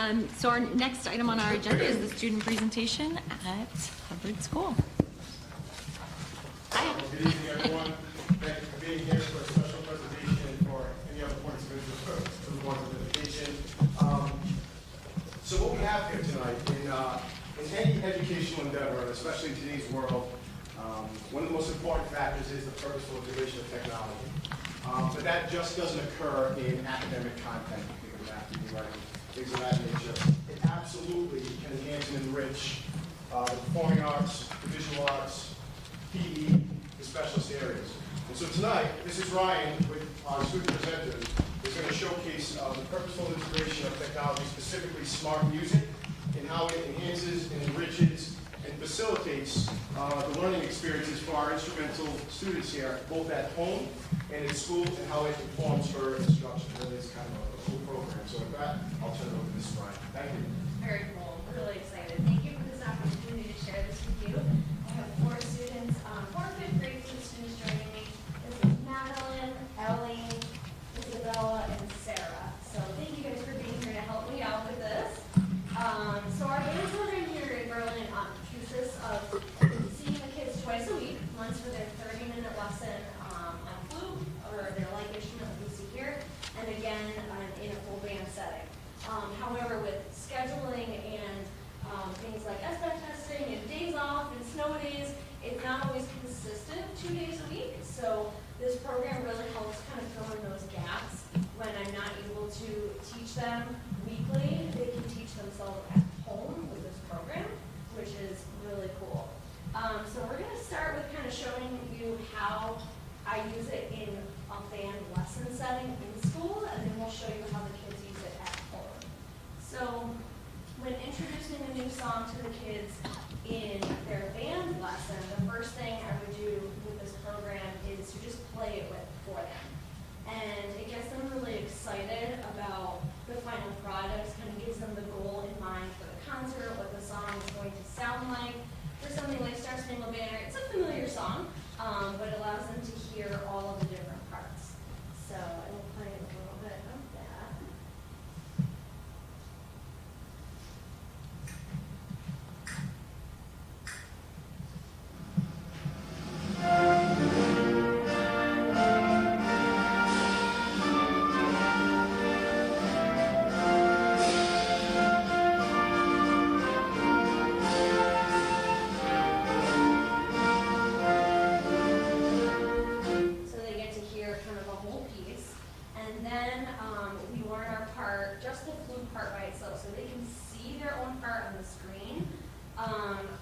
So our next item on our agenda is the student presentation at Hubbard School. Hi. Good evening, everyone. Thank you for being here for a special presentation for any other points of interest for the board's education. So what we have here tonight, in any educational endeavor, and especially in today's world, one of the most important factors is the purposeful integration of technology. But that just doesn't occur in academic content, math, writing, things of that nature. It absolutely can enhance and enrich the performing arts, the visual arts, PE, the specialist areas. And so tonight, this is Ryan with our student presenters, is going to showcase the purposeful integration of technology, specifically smart music, and how it enhances and enriches and facilitates the learning experiences for our instrumental students here, both at home and in school, and how it informs for instruction. Really, it's kind of a cool program. So with that, I'll turn it over to Mrs. Ryan. Thank you. Very cool. Really excited. Thank you for this opportunity to share this with you. I have four students, four fifth grade students joining me. This is Madeline, Ellie, Isabella, and Sarah. So thank you guys for being here to help me out with this. So our band program here in Berlin consists of seeing the kids twice a week, once for their 30-minute lesson on flute or their light instrument that we see here, and again in a full band setting. However, with scheduling and things like SBAC testing and days off and snow days, it's not always consistent 2 days a week. So this program really helps kind of fill in those gaps. When I'm not able to teach them weekly, they can teach themselves at home with this program, which is really cool. So we're going to start with kind of showing you how I use it in a band lesson setting in school, and then we'll show you how the kids use it at home. So when introducing a new song to the kids in their band lesson, the first thing I would do with this program is to just play it for them. And it gets them really excited about the final product, kind of gives them the goal in mind for the concert, what the song is going to sound like. For something like Star Spangled Banner, it's a familiar song, but it allows them to hear all of the different parts. So I will play a little bit of that.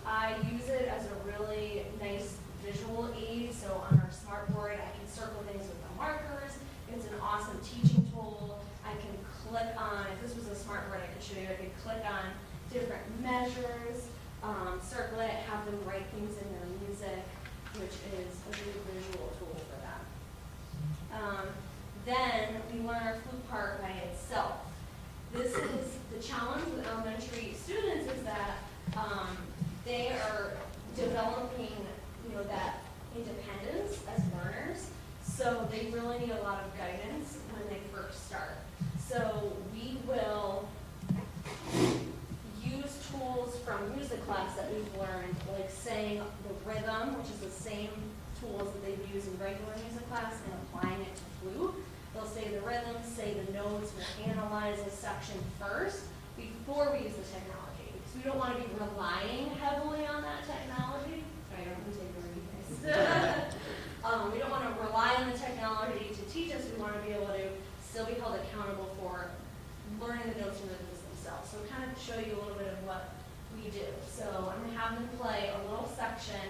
I use it as a really nice visual aid. So on our smart board, I can circle things with the markers. It's an awesome teaching tool. I can click on, if this was a smart board I could show you, I could click on different measures, circle it, have them write things in their music, which is a really visual tool for them. Then we learn our flute part by itself. This is the challenge with elementary students is that they are developing, that independence as learners. So they really need a lot of guidance when they first start. So we will use tools from music class that we've learned, like saying the rhythm, which is the same tools that they've used in regular music class, and applying it to flute. They'll say the rhythm, say the notes. We'll analyze a section first before we use the technology. Because we don't want to be relying heavily on that technology. Sorry, I don't want to take over you guys. We don't want to rely on the technology to teach us. We want to be able to still be held accountable for learning the notes and rhythms themselves. So kind of show you a little bit of what we do. So I'm going to have them play a little section.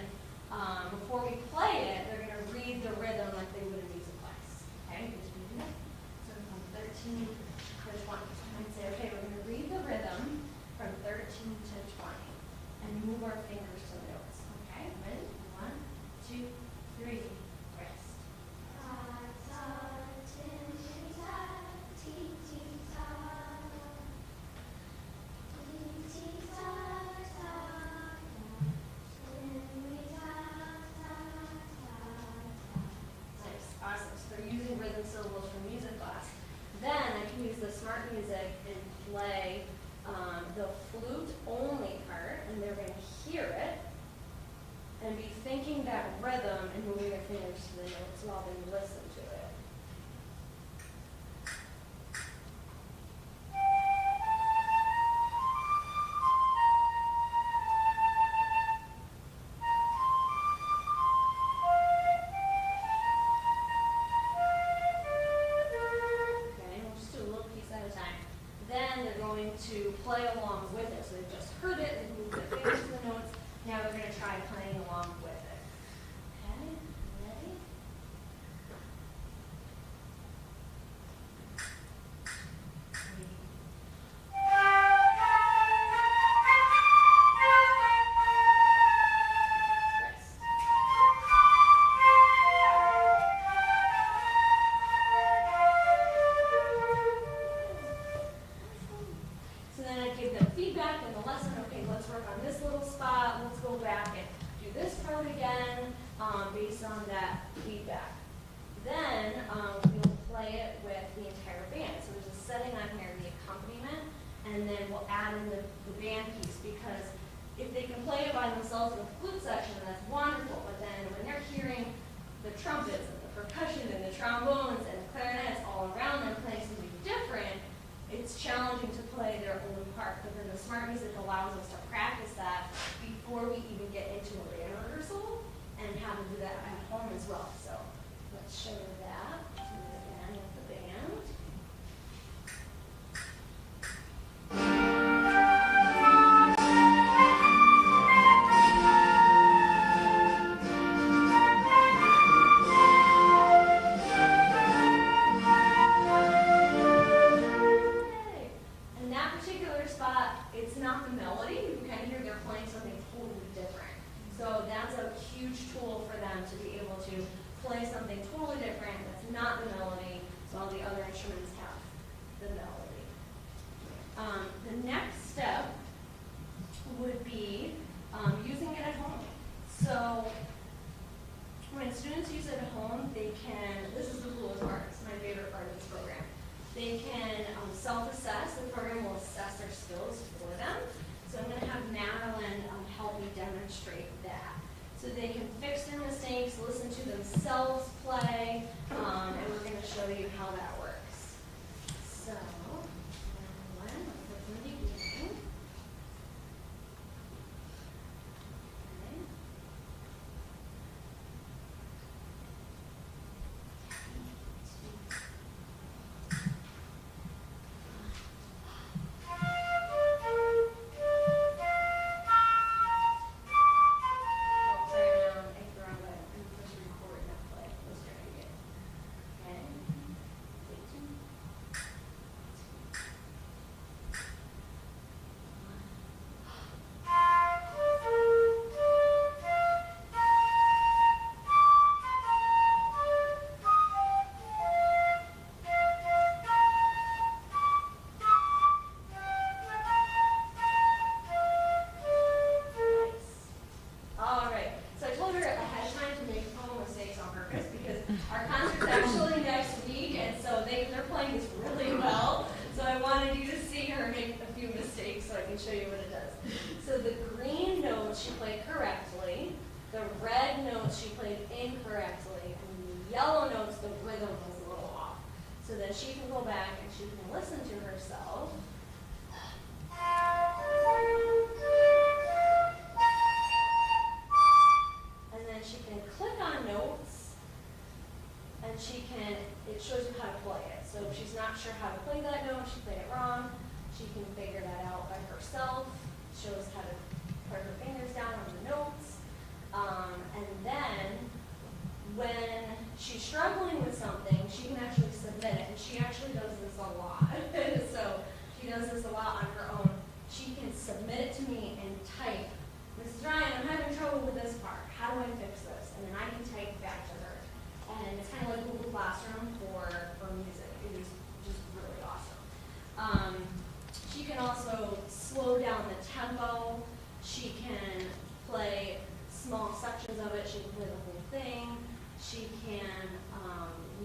Before we play it, they're going to read the rhythm like they would in music class. Okay? So from 13 to 20. And say, okay, we're going to read the rhythm from 13 to 20 and move our fingers to the notes. Okay? Ready? 1, 2, 3, rest. Awesome. So they're using rhythm syllables from music class. Then I can use the smart music and play notes while they listen to it. Okay, we'll just do a little piece at a time. Then they're going to play along with it. So they've just heard it, they've moved their fingers to the notes. Now they're going to try playing along with it. Okay, ready? So then I give them feedback in the lesson. Okay, let's work on this little spot. Let's go back and do this part again based on that feedback. Then we'll play it with the entire band. So there's a setting on here, the accompaniment, and then we'll add in the band piece because if they can play it by themselves in the flute section, that's wonderful. But then when they're hearing the trumpets and the percussion and the trombones and the clarinets all around them playing something different, it's challenging to play their own part. But then the smart music allows us to practice that before we even get into a band rehearsal and how to do that at home as well. So let's show you that. Do it again with the band. Yay. In that particular spot, it's not the melody. You can kind of hear they're playing something totally different. So that's a huge tool for them to be able to play something totally different that's not the melody, so all the other instruments have the melody. The next step would be using it at home. So when students use it at home, they can, this is the coolest part, it's my favorite part of this program. They can self-assess. The program will assess their skills for them. So I'm going to have Madeline help me demonstrate that. So they can fix their mistakes, listen to themselves play, and we're going to show you how that works. So, Madeline, let's look from the beginning. Okay. Oh, sorry, now I hit the wrong button. I'm supposed to record, not play. Let's try it again. Okay. Wait, two. Nice. All right. So I told her ahead of time to make a couple mistakes on purpose because our concert's actually next week, and so they're playing this really well. So I wanted you to see her make a few mistakes so I can show you what it does. So the green notes she played correctly, the red notes she played incorrectly, and the yellow notes the rhythm was a little off. So then she can go back and she can listen to herself. And then she can click on notes, and it shows you how to play it. So if she's not sure how to play that note, she played it wrong, she can figure that out by herself. Shows how to put her fingers down on the notes. And then when she's struggling with something, she can actually submit it, and she actually does this a lot. So she does this a lot on her own. She can submit it to me and type, Mrs. Ryan, I'm having trouble with this part. How do I fix this? And then I can type back to her. And it's kind of like Google Classroom for music. It is just really awesome. She can also slow down the tempo. She can play small sections of it. She can play the whole thing. She can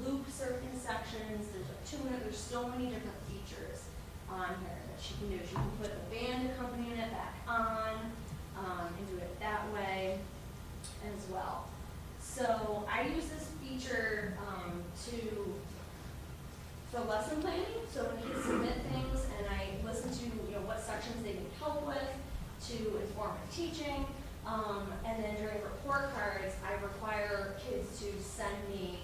loop certain sections. There's a tuner. There's so many different features on here that she can do. She can put the band accompaniment back on and do it that way as well. So I use this feature for lesson planning. So when kids submit things and I listen to, what sections they need help with to inform my teaching. And then during report cards, I require kids to send me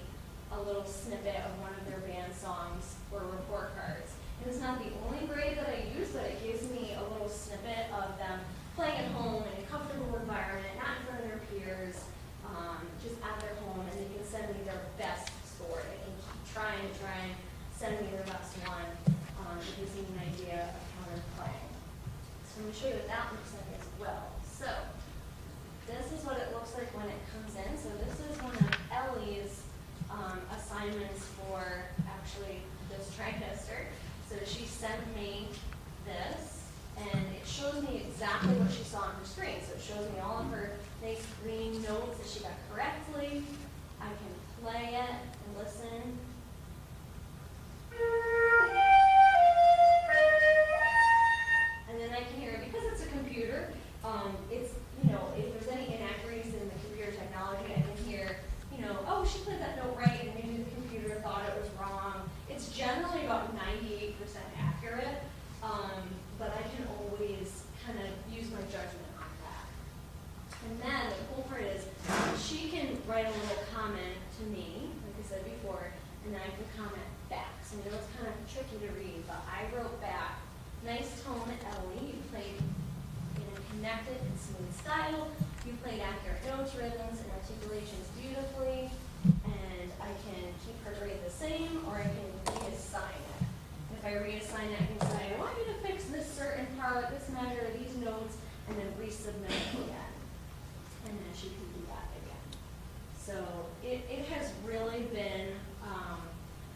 a little snippet of one of their band songs for report cards. And it's not the only grade that I use, but it gives me a little snippet of them playing at home in a comfortable environment, not in front of their peers, just at their home, and they can send me their best score. They can keep trying and send me their best one. It gives me an idea of how they're playing. So I'm going to show you what that looks like as well. So this is what it looks like when it comes in. So this is one of Ellie's assignments for actually this trimester. So she sent me this, and it shows me exactly what she saw on her screen. So it shows me all of her nice green notes that she got correctly. I can play it and listen. And then I can hear it because it's a computer. It's, if there's any inaccuracies in the computer technology, I can hear, oh, she played that note right, and maybe the computer thought it was wrong. It's generally about 98% accurate, but I can always kind of use my judgment on that. And then the cool part is she can write a little comment to me, like I said before, and then I can comment back. So I know it's kind of tricky to read, but I wrote back, nice tone, Ellie. You played in a connected and smooth style. You played accurate notes, rhythms, and articulations beautifully. And I can keep her grade the same, or I can reassign it. If I reassign it, I can say, I want you to fix this certain part, this measure, these notes, and then resubmit it again. And then she can do that again. So it has really been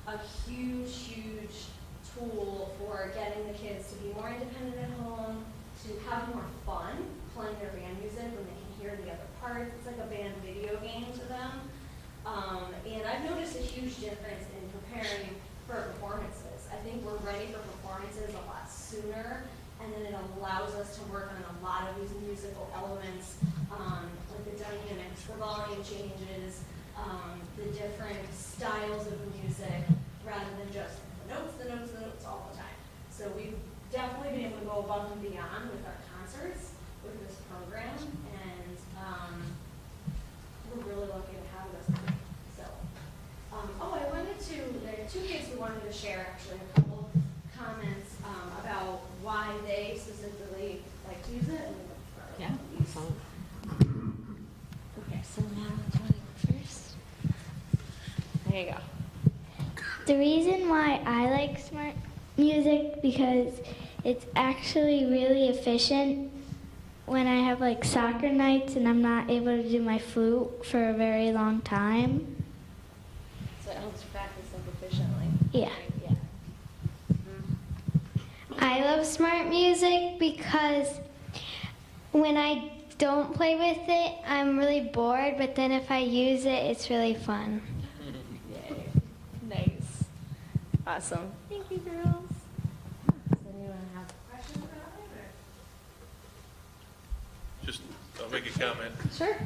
a huge tool for getting the kids to be more independent at home, to have more fun playing their band music when they can hear the other parts. It's like a band video game to them. And I've noticed a huge difference in preparing for performances. I think we're ready for performances a lot sooner, and then it allows us to work on a lot of these musical elements, like the dynamics, the volume changes, the different styles of music, rather than just the notes all the time. So we've definitely been able to go above and beyond with our concerts, with this program, and we're really lucky to have this. So, there are two kids who wanted to share actually a couple comments about why they specifically like to use it. Yeah. Okay, so now do you want to go first? There you go. The reason why I like smart music because it's actually really efficient when I have like soccer nights and I'm not able to do my flute for a very long time. So it helps practice like efficiently. Yeah. Yeah. I love smart music because when I don't play with it, I'm really bored, but then if I use it, it's really fun. Yay. Nice. Awesome. Thank you, girls. Does anyone have questions about it? Just, I'll make a comment. Sure.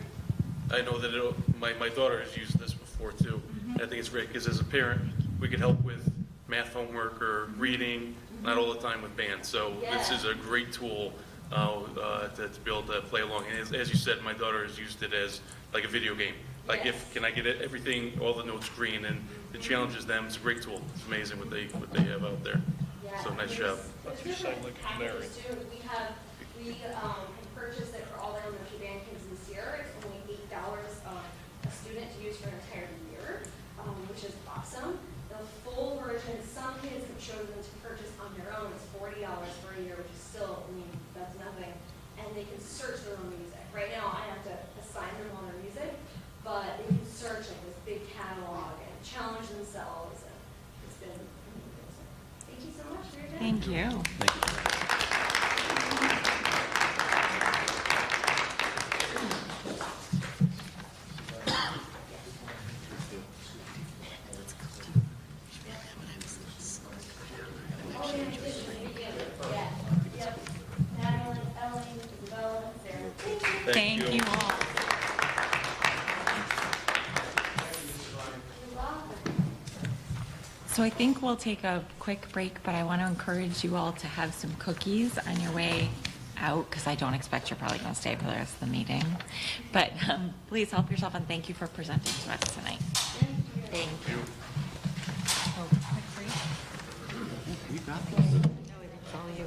I know that my daughter has used this before too. I think it's great because as a parent, we can help with math homework or reading, not all the time with band. So this is a great tool to be able to play along. And as you said, my daughter has used it as like a video game. Like can I get everything, all the notes green, and it challenges them. It's a great tool. It's amazing what they have out there. Yeah. So nice job. There's different packages too. We have purchased it for all the elementary band kids this year. It's only $8 a student to use for an entire year, which is awesome. The full version, some kids have chosen to purchase on their own. It's $40 for a year, which is still, that's nothing. And they can search their own music. Right now, I have to assign them all their music, but they can search like this big catalog and challenge themselves. And it's been amazing. Thank you so much for your time. Thank you. Thank you all. So I think we'll take a quick break, but I want to encourage you all to have some cookies on your way out, because I don't expect you're probably going to stay for the rest of the meeting. But please help yourself, and thank you for presenting to us tonight. Thank you. Oh, quick break? You got this. No, it's all you.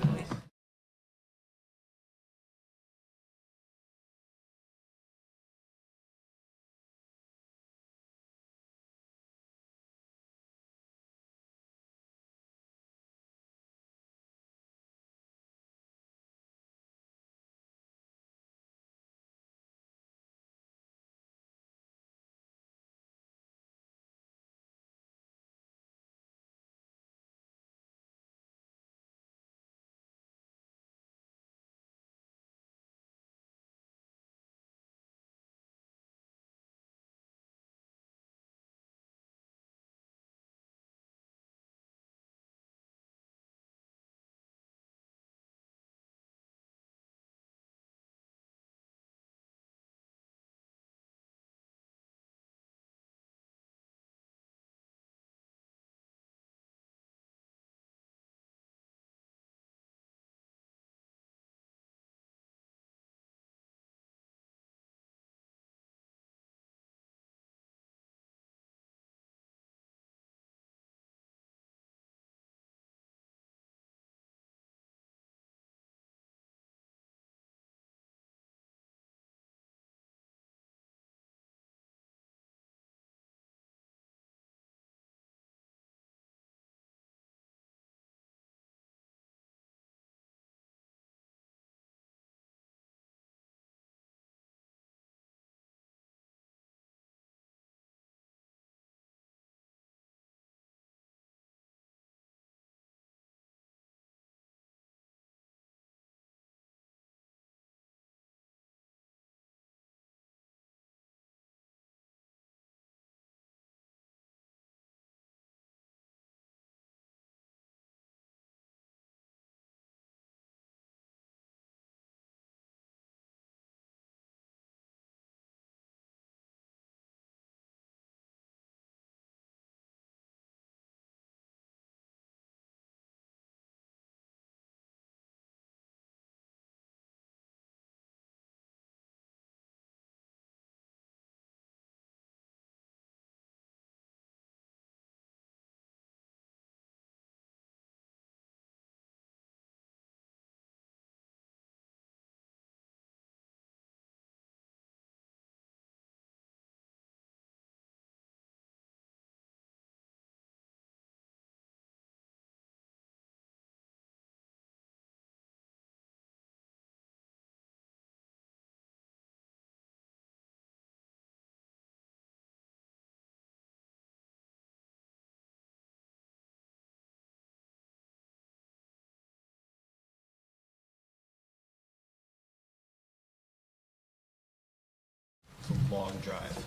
It's a long drive.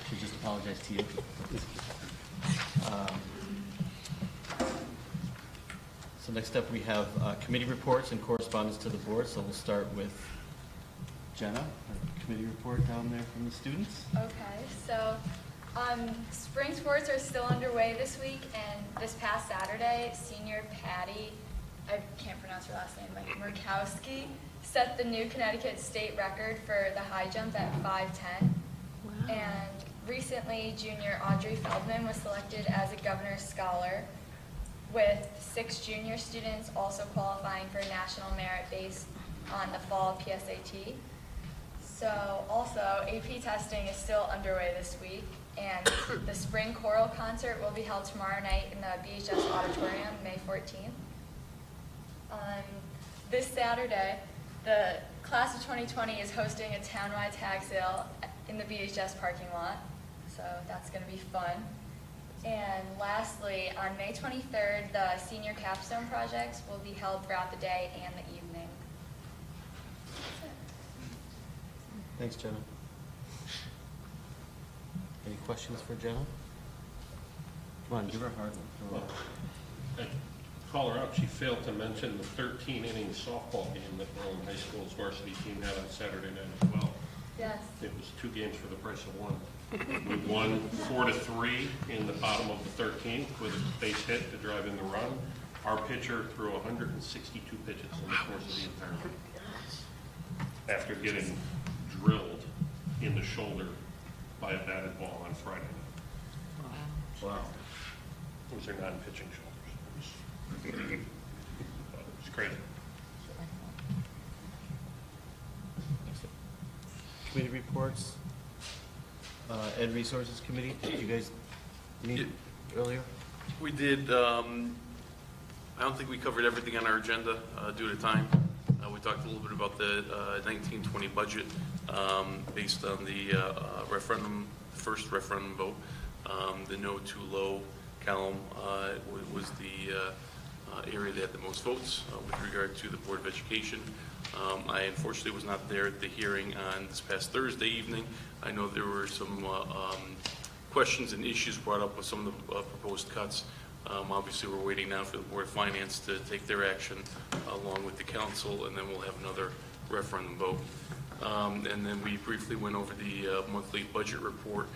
Should just apologize to you. So next up, we have committee reports and correspondence to the board. So we'll start with Jenna, our committee report down there from the students. Okay, so spring sports are still underway this week, and this past Saturday, senior Patty, I can't pronounce her last name, like Murkowski, set the new Connecticut state record for the high jump at 5'10". Wow. And recently, junior Audrey Feldman was selected as a governor's scholar, with 6 junior students also qualifying for national merit based on the fall PSAT. So also, AP testing is still underway this week, and the spring choral concert will be held tomorrow night in the BHS auditorium, May 14th. This Saturday, the class of 2020 is hosting a townwide tag sale in the BHS parking lot, so that's going to be fun. And lastly, on May 23rd, the senior capstone projects will be held throughout the day and the evening. Thanks, Jenna. Any questions for Jenna? Come on, give her a hard one. I call her up, she failed to mention the 13-inning softball game that Berlin High School's varsity team had on Saturday night as well. Yes. It was 2 games for the price of 1. We won 4-3 in the bottom of the 13th with a base hit to drive in the run. Our pitcher threw 162 pitches in the course of the entire game after getting drilled in the shoulder by a batted ball on Friday night. Wow. Those are non-pitching shoulders. It's crazy. Committee reports. Ed Resources Committee, did you guys meet earlier? We did, I don't think we covered everything on our agenda due to time. We talked a little bit about the 1920 budget based on the referendum, first referendum vote. The no too low column was the area that had the most votes with regard to the Board of Education. I unfortunately was not there at the hearing on this past Thursday evening. I know there were some questions and issues brought up with some of the proposed cuts. Obviously, we're waiting now for the Board of Finance to take their action along with the council, and then we'll have another referendum vote. And then we briefly went over the monthly budget report.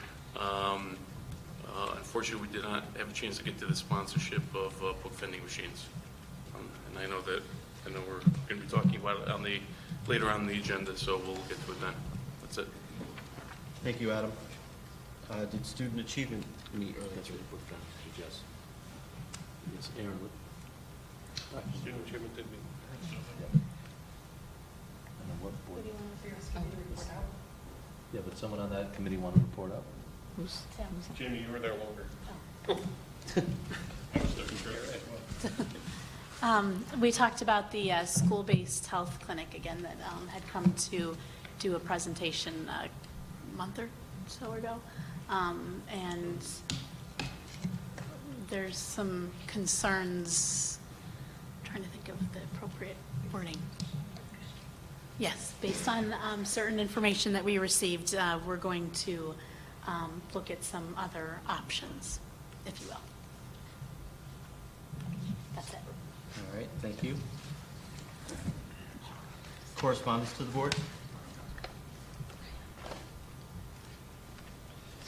Unfortunately, we did not have a chance to get to the sponsorship of book vending machines. And I know we're going to be talking about it later on the agenda, so we'll get to it then. That's it. Thank you, Adam. Did student achievement meet earlier? That's really book vending, yes. Yes, Aaron. Student achievement did meet. I don't know what board. Yeah, but someone on that committee wanted to report up. Jamie, you were there longer. I was there for We talked about the school-based health clinic again that had come to do a presentation a month or so ago. And there's some concerns, I'm trying to think of the appropriate wording. Yes, based on certain information that we received, we're going to look at some other options, if you will. That's it. All right, thank you. Correspondence to the board?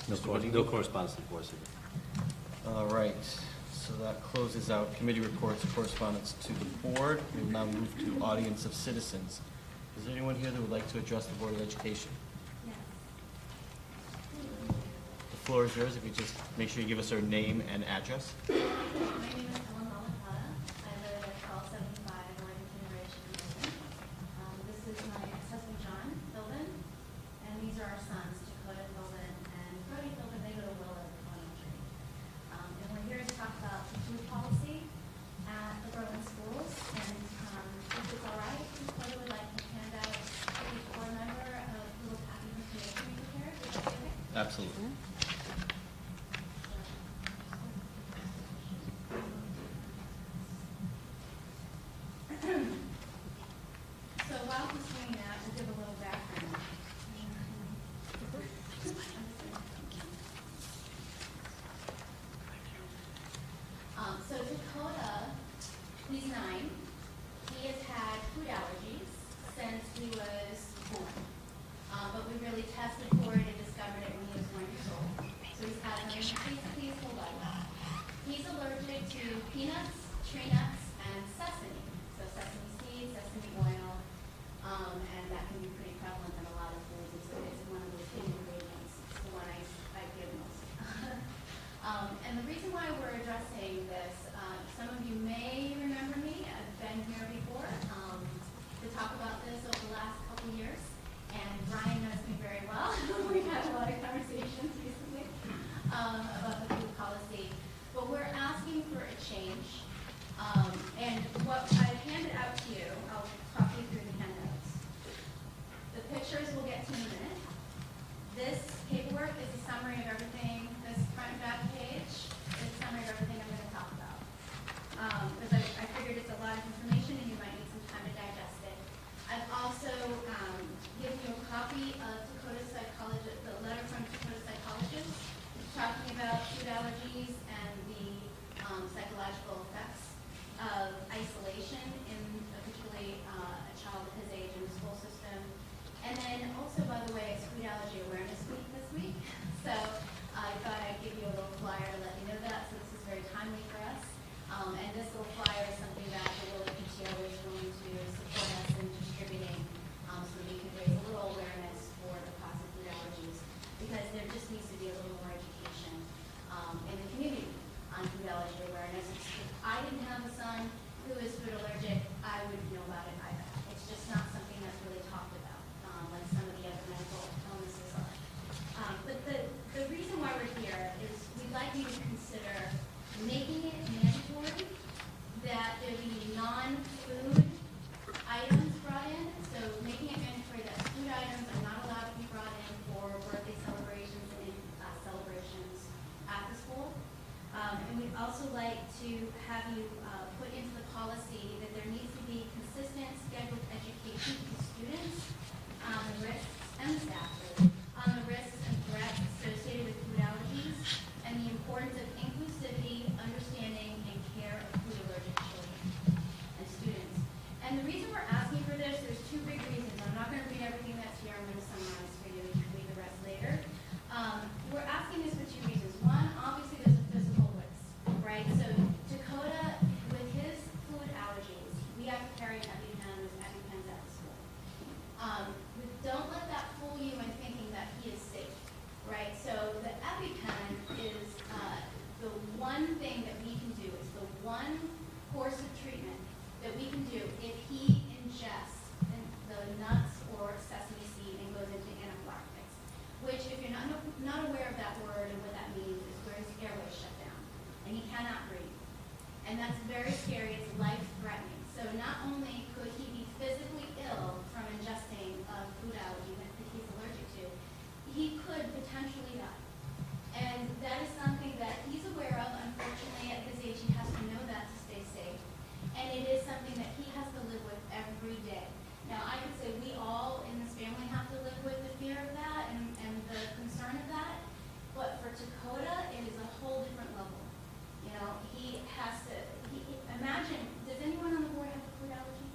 No correspondence to the board, sir. All right, so that closes out committee reports, correspondence to the board. We will now move to audience of citizens. Is there anyone here that would like to address the Board of Education? Yes. The floor is yours. If you just make sure you give us your name and address. My name is Ellen Malakata. I live at 1275 Worthington Ridge, Michigan. This is my ex-husband, John Philbin, and these are our sons, Dakota Philbin and Brody Philbin. They go to Willow Elementary. And we're here to talk about the food policy at the Berlin schools. And if it's all right, Dakota would like to hand out to each board member a little packet of information we prepared. Is that okay? Absolutely. So while he's doing that, we'll give a little background. So Dakota, he's 9. He has had food allergies since he was born. But we really tested for it and discovered it when he was 1 year old. So he's had them, please hold on. He's allergic to peanuts, tree nuts, and sesame. So sesame seeds, sesame oil, and that can be pretty prevalent in a lot of foods. It's one of those hidden ingredients. It's the one I give most. And the reason why we're addressing this, some of you may remember me. I've been here before to talk about this over the last couple years. And Brian knows me very well. We've had a lot of conversations recently about the food policy. But we're asking for a change. And what I've handed out to you, I'll talk you through the handouts. The pictures we'll get to in a minute. This paperwork is a summary of everything, this front and back page is a summary of everything I'm going to talk about. Because I figured it's a lot of information and you might need some time to digest it. I've also given you a copy of Dakota Psychologist, the letter from Dakota Psychologist, talking about food allergies and the psychological effects of isolation in particularly a child at his age in the school system. And then also, by the way, it's Food Allergy Awareness Week this week. So I thought I'd give you a little flyer to let you know that. So this is very timely for us. And this little flyer is something that the Willow PTO is going to support us in distributing so that we can raise a little awareness for the cause of food allergies, because there just needs to be a little more education in the community on food allergy awareness. If I didn't have a son who is food allergic, I wouldn't know about it either. It's just not something that's really talked about like some of the other mental illnesses are. But the reason why we're here is we'd like you to consider making it mandatory that there be non-food items brought in. So making it mandatory that food items are not allowed to be brought in for birthday celebrations and celebrations at the school. And we'd also like to have you put into the policy that there needs to be consistent scheduled education to students on the risks and staff on the risks and threats associated with food allergies and the importance of inclusivity, understanding, and care of food allergic children and students. And the reason we're asking for this, there's two big reasons. I'm not going to read everything that's here. I'm going to summarize for you. You can read the rest later. We're asking this for two reasons. One, obviously there's a physical risk, right? So Dakota, with his food allergies, we have to carry EpiPens at the school. Don't let that fool you in thinking that he is safe, right? So the EpiPen is the one thing that we can do. It's the one course of treatment that we can do if he ingests the nuts or sesame seed and goes into anaphylactics, which if you're not aware of that word and what that means is where his airway shut down and he cannot breathe. And that's very scary. It's life-threatening. So not only could he be physically ill from ingesting a food allergy that he's allergic to, he could potentially die. And that is something that he's aware of. Unfortunately, at his age, he has to know that to stay safe. And it is something that he has to live with every day. Now, I could say we all in this family have to live with the fear of that and the concern of that. But for Dakota, it is a whole different level. You know, he has to, imagine, does anyone on the board have a food allergy?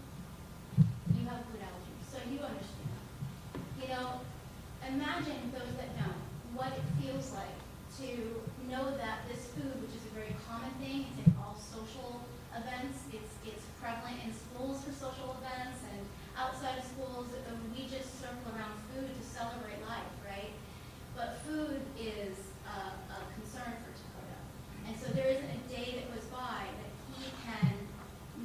You have a food allergy, so you understand. You know, imagine those that don't, what it feels like to know that this food, which is a very common thing, it's in all social events, it's prevalent in schools for social events, and outside of schools, we just circle around food to celebrate life, right? But food is a concern for Dakota. And so there isn't a day that goes by that he can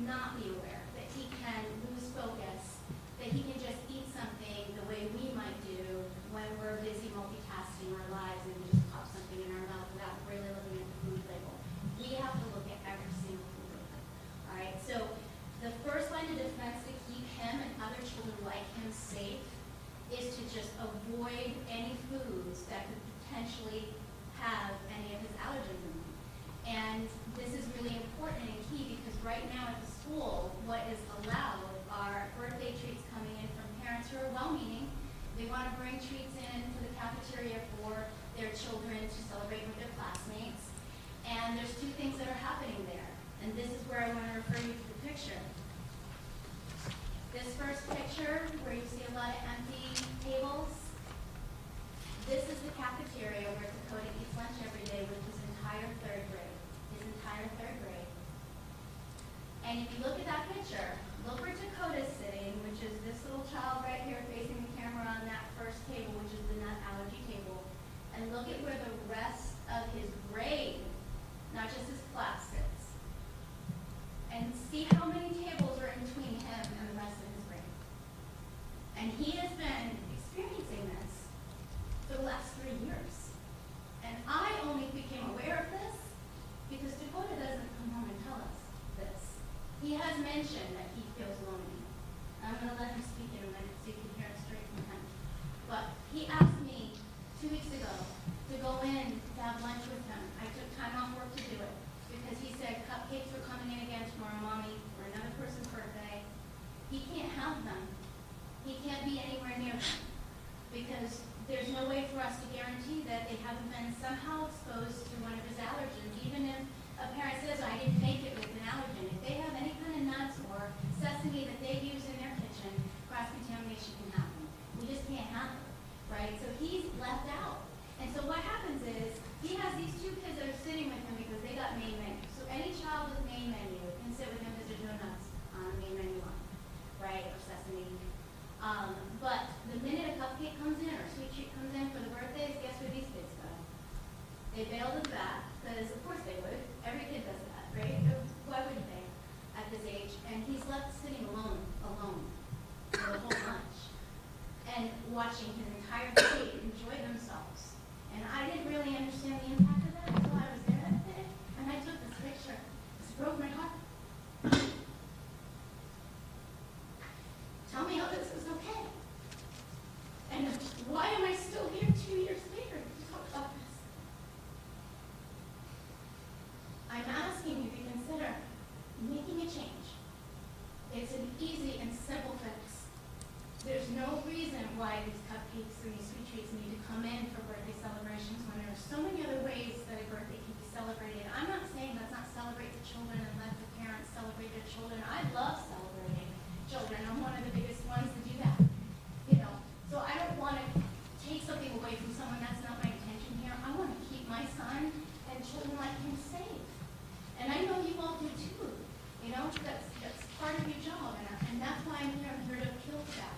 not be aware, that he can lose focus, that he can just eat something the way we might do when we're busy multitasking our lives and we just pop something in our mouth without really looking at the food label. We have to look at every single food label. All right, so the first line of defense to keep him and other children like him safe is to just avoid any foods that could potentially have any of his allergens in them. And this is really important and key because right now at the school, what is allowed are birthday treats coming in from parents who are well-meaning. They want to bring treats in to the cafeteria for their children to celebrate with their classmates. And there's two things that are happening there. And this is where I want to refer you to the picture. This first picture, where you see a lot of empty tables, this is the cafeteria where Dakota eats lunch every day with his entire third grade. And if you look at that picture, look where Dakota's sitting, which is this little child right here facing the camera on that first table, which is the nut allergy table. And look at where the rest of his grade, not just his class, sits. And see how many tables are in between him and the rest of his grade. And he has been experiencing this for the last 3 years. And I only became aware of this because Dakota doesn't come home and tell us this. He has mentioned that he feels lonely. I'm going to let him speak in a minute so you can hear it straight from him. But he asked me 2 weeks ago to go in to have lunch with him. I took time off work to do it because he said cupcakes were coming in again tomorrow, Mommy, for another person's birthday. He can't have them. He can't be anywhere near them because there's no way for us to guarantee that they haven't been somehow exposed to one of his allergens. Even if a parent says, I didn't make it with an allergen, if they have any kind of nuts or sesame that they use in their kitchen, cross-contamination can happen. We just can't have it, right? So he's left out. cupcake comes in or a sweet treat comes in for the birthdays, guess where these kids go? They bail to the back, because of course they would. Every kid does that, right? Why wouldn't they at this age? And he's left sitting alone for the whole lunch and watching his entire fleet enjoy themselves. And I didn't really understand the impact of that until I was there that day, and I took this picture. It broke my heart. Tell me how this is okay. And why am I still here 2 years later to talk about this? I'm asking you to consider making a change. It's an easy and simple fix. There's no reason why these cupcakes and these sweet treats need to come in for birthday celebrations when there are so many other ways that a birthday can be celebrated. I'm not saying let's not celebrate the children and let the parents celebrate their children. I love celebrating children. I'm one of the biggest ones to do that. You know, so I don't want to take something away from someone. That's not my intention here. I want to keep my son and children like him safe. And I know you all do too. You know, that's part of your job, and that's why I'm here. I'm here to appeal to that.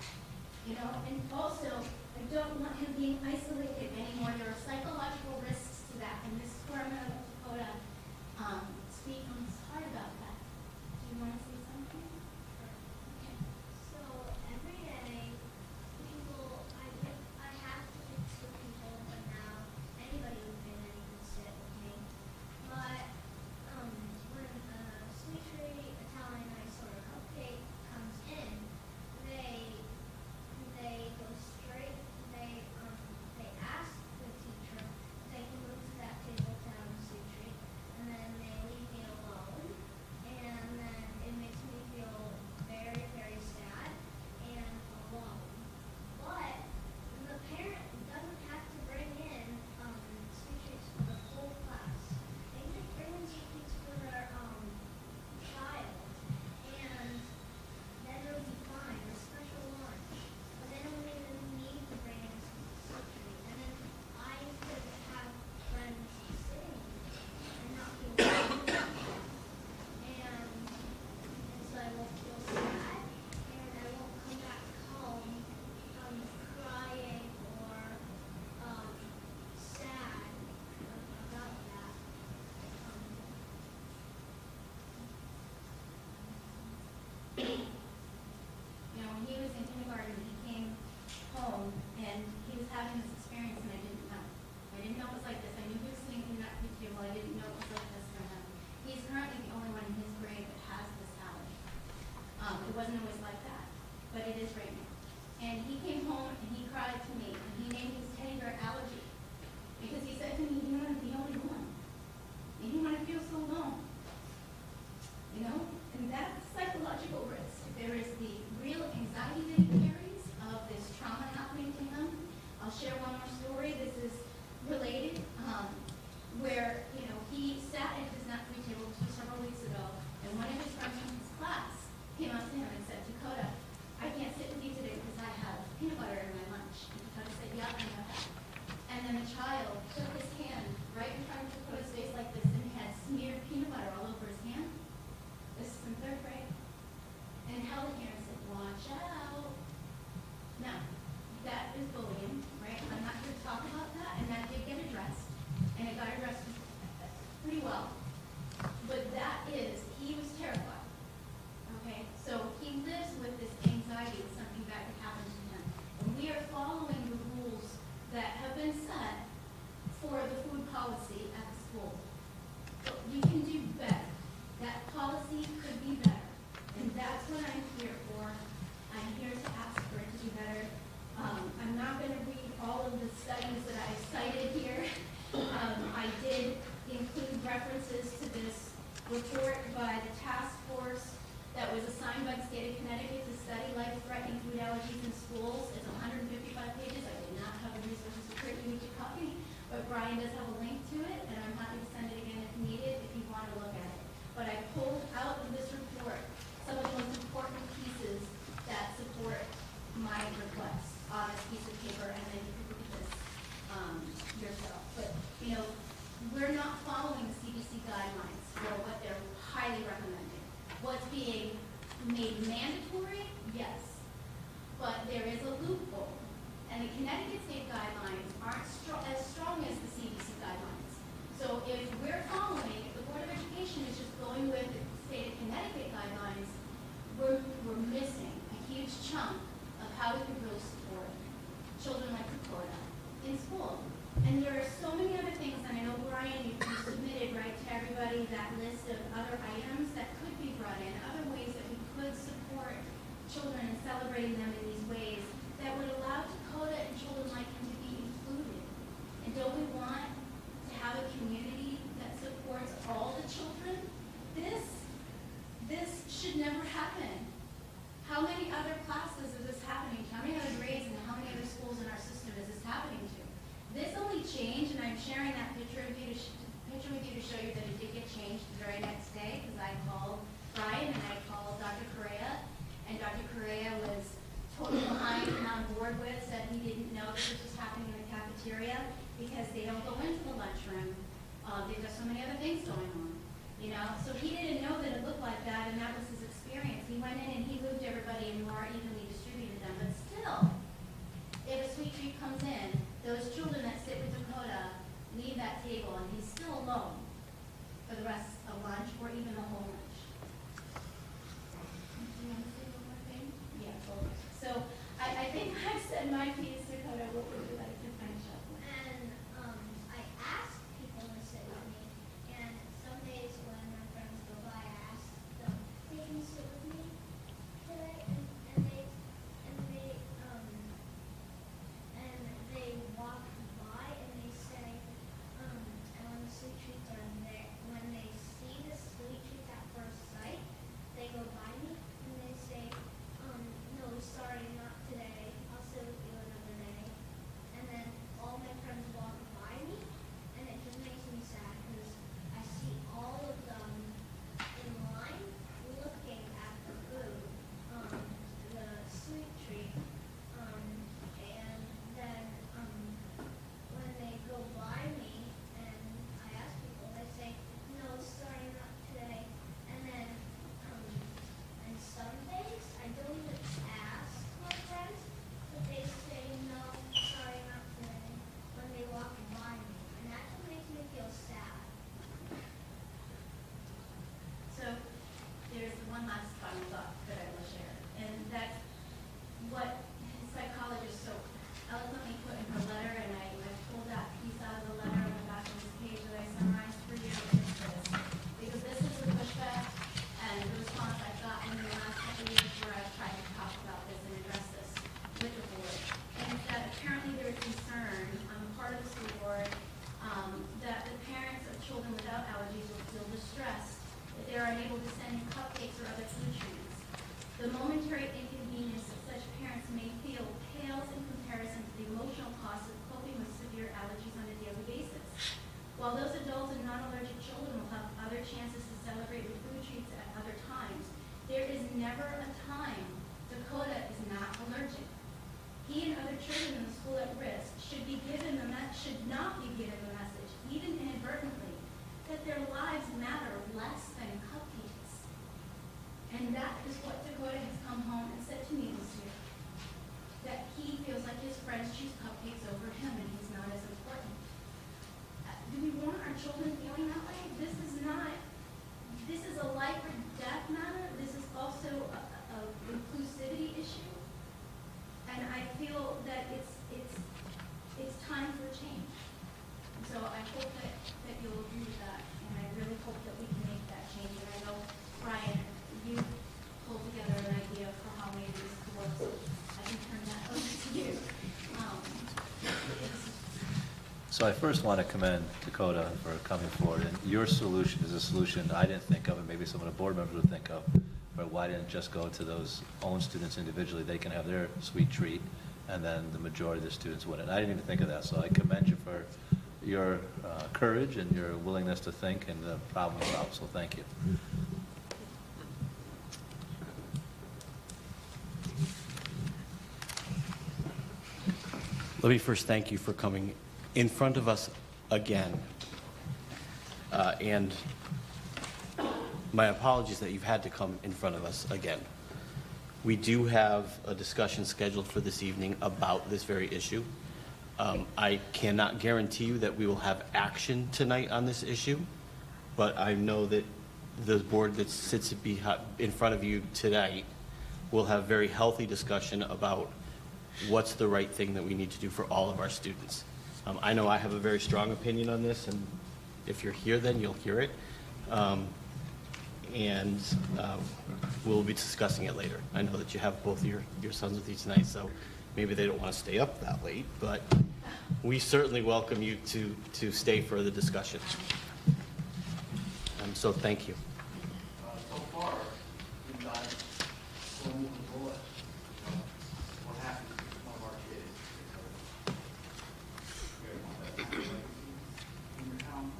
You know, and also, I don't want him being isolated anymore. There are psychological risks to that, and this is where I'm going to let Dakota speak on his heart about that. Do you want to say something? Okay. So every day, I have to fix with people, but now anybody who can sit with me. But when a sweet treat, Italian ice, or a cupcake comes in, they go straight. They ask the teacher if they can move to that table to have a sweet treat, and then they leave me alone, and then it makes me feel very, very sad and alone. But the parent doesn't have to bring in sweet treats for the whole class. They can bring in sweet treats for their child, and then it'll be fine. A special lunch, but they don't even need to bring in sweet treat. And then I could have friends sitting and not feel bad. And so I won't feel sad, and I won't come back home crying or sad about that. You know, when he was in kindergarten, he came home and he was having this experience, and I didn't know. I didn't know it was like this. I knew he was sitting in that food table. I didn't know it was like this for him. He's currently the only one in his grade that has this allergy. It wasn't always like that, but it is right now. And he came home and he cried to me, and he named his teddy bear Allergy because he said to me, "You want to be the only one. And you want to feel so alone." You know, and that's psychological risk. There is the real anxiety that he carries of this trauma happening to him. I'll share one more story. This is related, where, you know, he sat at his nut free table several weeks ago, and one of his friends from his class came up to him and said, "Dakota, I can't sit with you today because I have peanut butter in my lunch." And Dakota said, "Yeah, I know that." And then the child took his hand right in front of Dakota's face like this, and had smeared peanut butter all over his hand. This is in 3rd grade. And held it here and said, "Watch out." Now, that is bullying, right? I'm not here to talk about that, and that did get addressed, and it got addressed pretty well. But that is, he was terrified, okay? So he lives with this anxiety that something bad could happen to him. And we are following the rules that have been set for the food policy at the school. But you can do better. That policy could be better. And that's what I'm here for. I'm here to ask for it to do better. I'm not going to read all of the studies that I cited here. I did include references to this report by the task force that was assigned by the state of Connecticut to study life-threatening food allergies in schools. It's 155 pages. I did not have the resources to create a unique copy, but Brian does have a link to it, and I'm happy to send it again if needed if you want to look at it. But I pulled out of this report some of the most important pieces that support my request on this piece of paper, and then you can look at this yourself. But, you know, we're not following the CDC guidelines for what they're highly recommending. What's being made mandatory? Yes. But there is a loophole. And And the Connecticut state guidelines aren't as strong as the CDC guidelines. So if we're following, if the Board of Education is just going with the state of Connecticut guidelines, we're missing a huge chunk of how we can really support children like Dakota in school. And there are so many other things, and I know, Brian, you submitted, right, to everybody that list of other items that could be brought in, other ways that we could support children and celebrating them in these ways that would allow Dakota and children like him to be included. And don't we want to have a community that supports all the children? This should never happen. How many other classes is this happening to? How many other grades and how many other schools in our system is this happening to? This only changed, and I'm sharing that picture with you to show you that it did get changed the very next day, because I called Brian and I called Dr. Correa, and Dr. Correa was totally behind and on board with, said he didn't know that this was happening in the cafeteria because they don't go into the lunchroom. They've got so many other things going on, you know? So he didn't know that it looked like that, and that was his experience. He went in and he moved everybody and more evenly distributed them, but still, if a sweet treat comes in, those children that sit with Dakota leave that table and he's still alone for the rest of lunch or even the whole lunch. Do you want to say one more thing? Yeah, totally. So I think I've said my piece, Dakota. What would you like to finish up with? And I asked people to sit with me, and some days when my friends go by, I ask them, they can sit with me today, and they walk by and they say, and when the sweet treats are in there, when they see the sweet treats at first sight, they go by me and they say, no, sorry, not today. I'll sit with you another day. And then all my friends walk by me, and it just makes me sad because I see all of them in line looking at the food, the sweet treat, and then when they go by me and I ask people, they say, no, sorry, not today. And then and some days I don't even ask my friends, but they say, no, sorry, not today, when they walk by me. And that's what makes me feel sad. So there's one last final thought that I will share, and that's what the psychologist so eloquently put in her letter, and I pulled that piece out of the letter on the back of this page that I summarized for you. It's this, because this is the pushback and the response I've gotten in the last couple of years where I've tried to talk about this and address this with the board. And it's that apparently there is concern on the part of the school board that the parents of children without allergies will feel distressed if they are unable to send in cupcakes or other food treats. The momentary inconvenience that such parents may feel pales in comparison to the emotional cost of coping with severe allergies on a daily basis. While those adults and non-allergic children will have other chances to celebrate with food treats at other times, there is never a time Dakota is not allergic. He and other children in the school at risk should not be given the message, even inadvertently, that their lives matter less than cupcakes. And that is what Dakota has come home and said to me this year, that he feels like his friends choose cupcakes over him and he's not as important. Do we want our children feeling that way? This is a life or death matter. This is also a inclusivity issue. And I feel that it's time for change. And so I hope that you'll agree with that, and I really hope that we can make that change. And I know, Brian, you pulled together an idea for how maybe this could work, so I can turn that over to you. So I first want to commend Dakota for coming forward, and your solution is a solution I didn't think of, and maybe some of the board members would think of, but why didn't it just go to those own students individually? They can have their sweet treat, and then the majority of the students win it. I didn't even think of that, so I commend you for your courage and your willingness to think and the problem solve, so thank you. Let me first thank you for coming in front of us again. And my apologies that you've had to come in front of us again. We do have a discussion scheduled for this evening about this very issue. I cannot guarantee you that we will have action tonight on this issue, but I know that the board that sits in front of you today will have very healthy discussion about what's the right thing that we need to do for all of our students. I know I have a very strong opinion on this, and if you're here, then you'll hear it. We'll be discussing it later. I know that you have both your sons with you tonight, so maybe they don't want to stay up that late, but we certainly welcome you to stay for the discussion. So thank you. So far, we've got so moving bullet. What happens to one of our kids? In your town,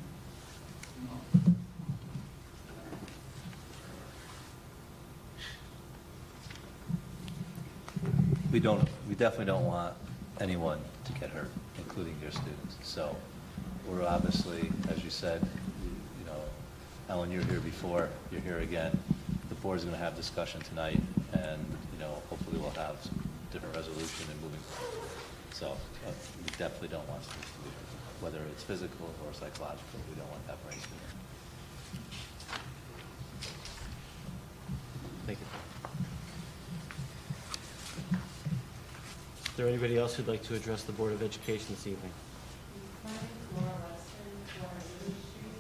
We definitely don't want anyone to get hurt, including your students. So we're obviously, as you said, you know, Ellen, you were here before, you're here again. The board's going to have discussion tonight, and, you know, hopefully we'll have some different resolution and moving forward. So we definitely don't want students to be hurt, whether it's physical or psychological. We don't want that for any student. Thank you. Is there anybody else who'd like to address the Board of Education this evening? My name is Laura Weston, 4 Ely Street.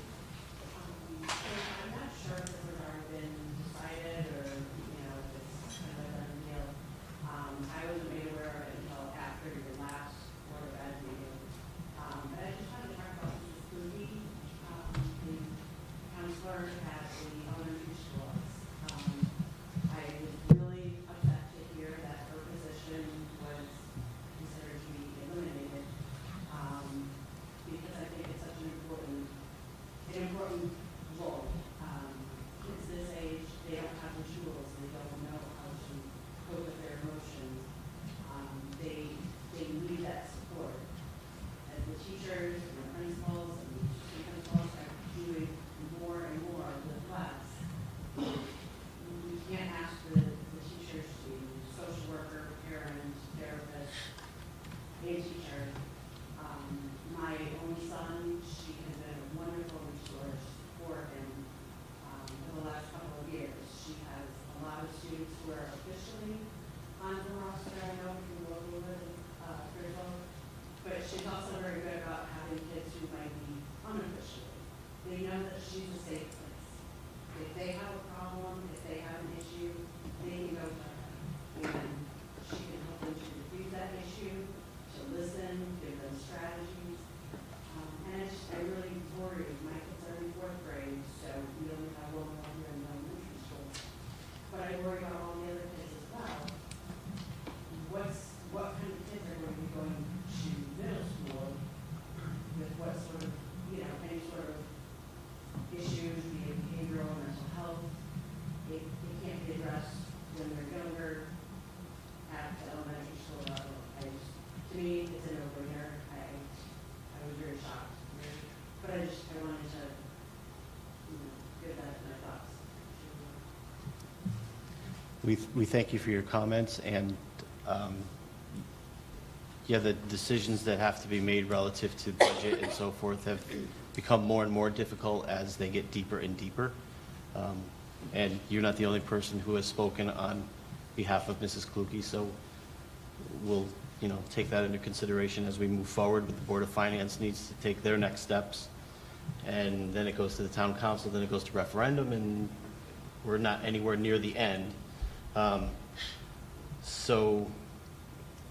I'm not sure if this has already been decided or, you know, if it's kind of a done deal. I wasn't made aware of it until after your last Board of Ed meeting. But I just wanted to talk about Mrs. Kluge, the counselor at the elementary schools. I was really upset to hear that her position was considered to be eliminated, because I think it's such an important role. Kids this age, they don't have the tools, they don't know how to cope with their emotions. They need that support. As the teachers and the principals and the assistant principals are doing more and more with less, we can't ask the teachers to be social worker, parent, therapist, a teacher. My own son, she has been a wonderful resource for him for the last couple of years. She has a lot of students who are officially on the roster, I know, from local critical, but she's also very good about having kids who might be unofficially. They know that she's a safe place. If they have a problem, if they have an issue, they can go to her. And she can help them to diffuse that issue, to listen, give them strategies. And I really worry, my kids are in 4th grade, so we only have one more year in elementary school. But I worry about all the other kids as well. What kind of kids are going to be going to middle school with what sort of, you know, any sort of issues, be it behavioral or mental health? It can't be addressed when they're younger at the elementary school level. To me, it's a no-brainer. I was very shocked. But I wanted to, you know, give that my thoughts. We thank you for your comments, and the decisions that have to be made relative to budget and so forth have become more and more difficult as they get deeper and deeper. And you're not the only person who has spoken on behalf of Mrs. Kluge, so we'll, you know, take that into consideration as we move forward. But the Board of Finance needs to take their next steps, and then it goes to the town council, then it goes to referendum, and we're not anywhere near the end. So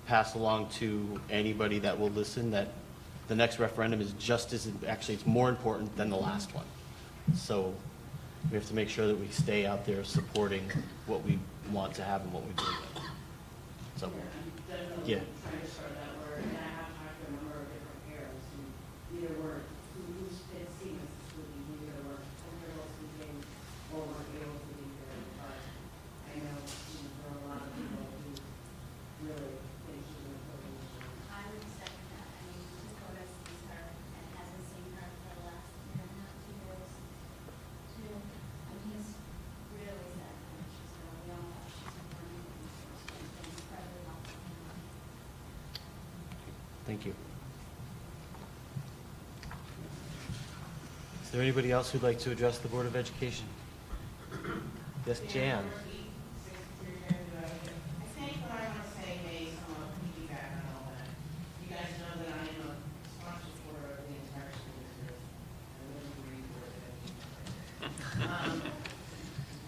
pass along to anybody that will listen that the next referendum is just as, actually it's more important than the last one. So we have to make sure that we stay out there supporting what we want to have and what we believe in. So, I'm definitely yeah. trying to start that word, and I have talked to a number of different parents who either were, whose kids see Mrs. Kluge, who either were comfortable speaking or were able to be there. But I know, you know, there are a lot of people who really think she's an important issue. I would second that. I mean, Dakota sees her and hasn't seen her for the last year and a half, 2 years. I mean, he's really sad that she's going. We all know she's important. Thank you. Is there anybody else who'd like to address the Board of Education? Yes, Jan. I think what I want to say may somewhat piggyback on all that. You guys know that I am a sponsor for the entire school district. I live in Green Board of Education.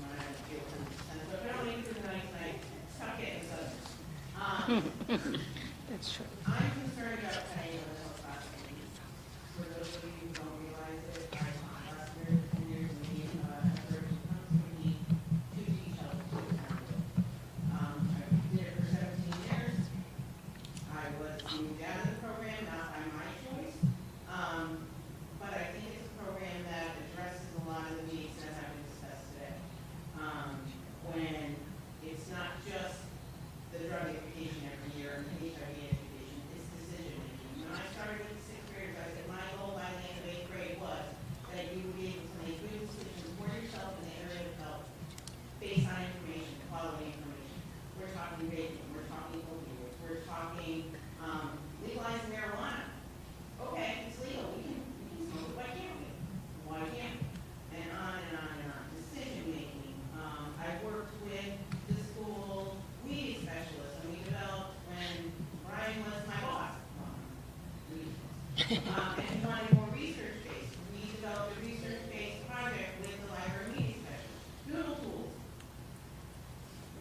When I feel to the Senate, but I don't need to tonight, stop getting subjects. That's true. I'm concerned about paying the health classrooms. For those of you who don't realize it, I last year, 10 years, we effort to come to me to teach health to accountable. I did it for 17 years. I was moved out of the program, not by my choice. But I think it's a program that addresses a lot of the needs that have been discussed today. When it's not just the drug education every year and the HIV education, it's decision making. When I started with the sixth graders, I said my goal by the end of eighth grade was that you would be able to make good decisions for yourself in the area of health based on information, quality information. We're talking vaping, we're talking opioids, we're talking legalizing marijuana. Okay, it's legal, we can smoke it, why can't we? Why can't we? And on and on and on. Decision making. I worked with the school weed specialist, and we developed, when Brian was my boss, and he wanted more research-based. We developed a research-based project with the library media specialist. Doodle tools.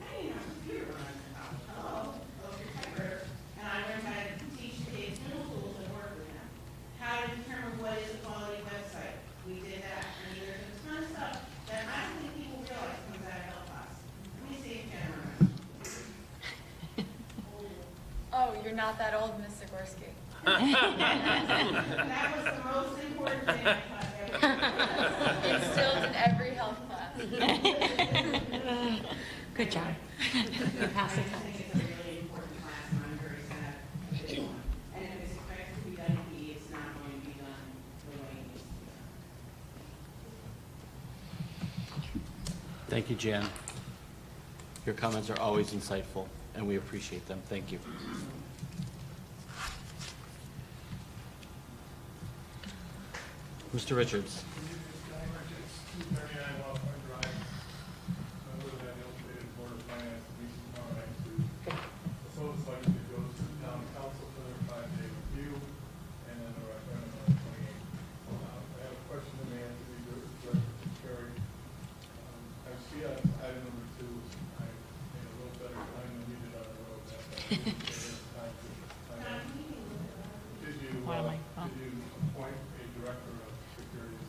I didn't have a computer when I was in college. Hello, your typewriter. And I learned how to teach kids doodle tools and work with them. How to determine what is a quality website. We did that. And there's a ton of stuff that I don't think people realize comes out of health class. Let me see if Jen remembers. Oh, you're not that old, Ms. Zagorski. That was the most important thing I taught everybody. Instilled in every health class. Good job. You passed I the just test. think it's a really important class, and I'm very sad that it's one. And if it's expected to be done in PE, it's not going to be done the way it needs to be done. Thank you, Jan. Your comments are always insightful, and we appreciate them. Thank you. Mr. Richards. It's 239 Wellfront Drive. Member of that ill-fated Board of Finance, Lisa Conrad, to propose budget that goes to the town council for their 5-day review, and then the referendum on the 28th. I have a question to answer to Director Carey. I see on item number 2, I made a little better time than we did on the road. Did you appoint a director of security?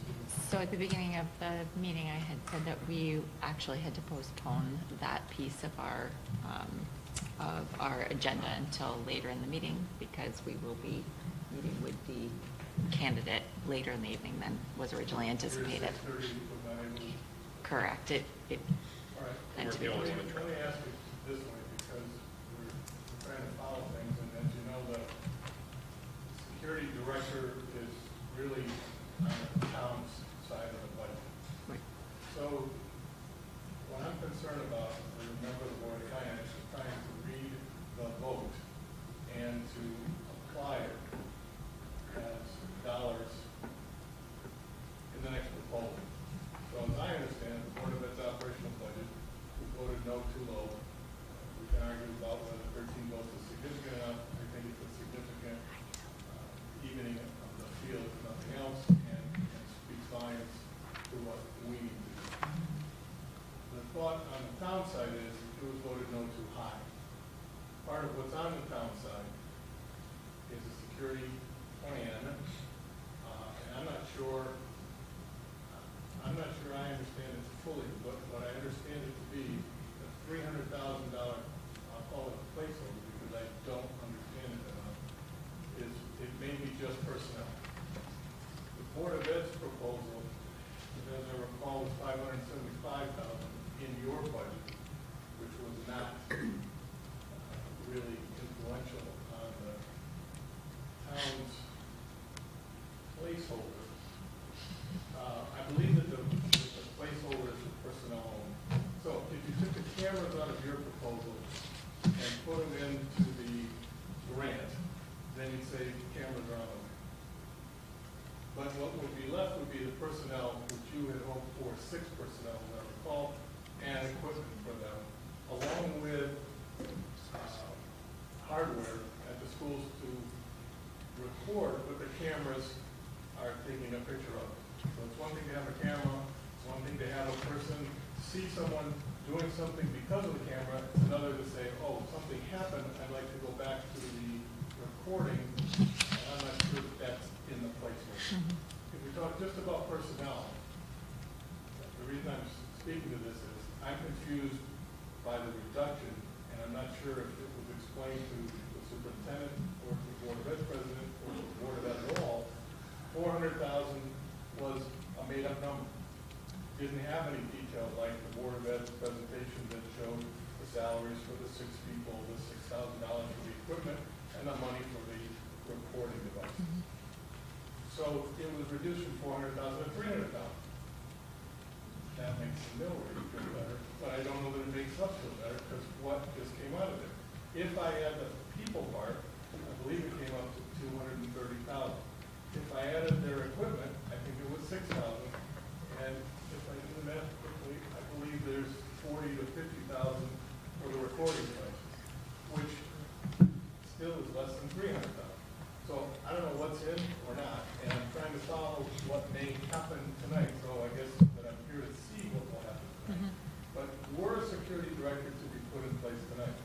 So at the beginning of the meeting, I had said that we actually had to postpone that piece of our agenda until later in the meeting because we will be meeting with the candidate later in the evening than was originally anticipated. Correct. It All right. meant to be We're the only postponed. one. Let me ask it this way, because we're trying to follow things, and as you know, the security director is really on the town's side of the budget. Right. So what I'm concerned about, as a member of the Board of Finance, is trying to read the vote and to apply it as dollars in the next proposal. So as I understand, the Board of Ed's operational budget voted no too low. We can argue about whether 13 votes is significant enough. I think it's a significant evening of the field, if nothing else, and speaks volumes to what we need to do. The thought on the town side is it was voted no too high. Part of what's on the town side is a security plan, and I'm not sure I understand it fully, but what I understand it to be, a $300,000, I'll call it a placeholder because I don't understand it enough, is it may be just personnel. The Board of Ed's proposal, as I recall, was $575,000 in your budget, which was not really influential on the town's placeholder. I believe that the placeholder is for personnel only. So if you took the cameras out of your proposal and put them into the grant, then you'd say But what would be left would be the personnel, which you had hoped for, 6 personnel, as I recall, and equipment for them, along with hardware at the schools to record what the cameras are taking a picture of. So it's one thing to have a camera, it's one thing to have a person see someone doing something because of the camera, it's another to say, oh, something happened, I'd like to go back to the recording, and I'm not sure that that's in the placement. If we talk just about personnel, the reason I'm speaking to this is I'm confused by the reduction, and I'm not sure if it was explained to the superintendent or to the Board of Ed president or to the Board of Ed at all. 400,000 was a made-up number. Didn't have any detail like the Board of Ed's presentation that showed the salaries for the 6 people, the $6,000 for the equipment, and the money for the recording device. So it was reduced from 400,000 to 300,000. That makes the mill rate feel better, but I don't know that it makes us feel better because what just came out of it? If I add the people part, I believe it came up to 230,000. If I added their equipment, I think it was 6,000. And if I do the math quickly, I believe there's 40 to 50,000 for the recording devices, which still is less than 300,000. So I don't know what's in or not, and I'm trying to follow what may happen tonight, so I guess that I'm here to see what will happen tonight. But were a security director to be put in place tonight,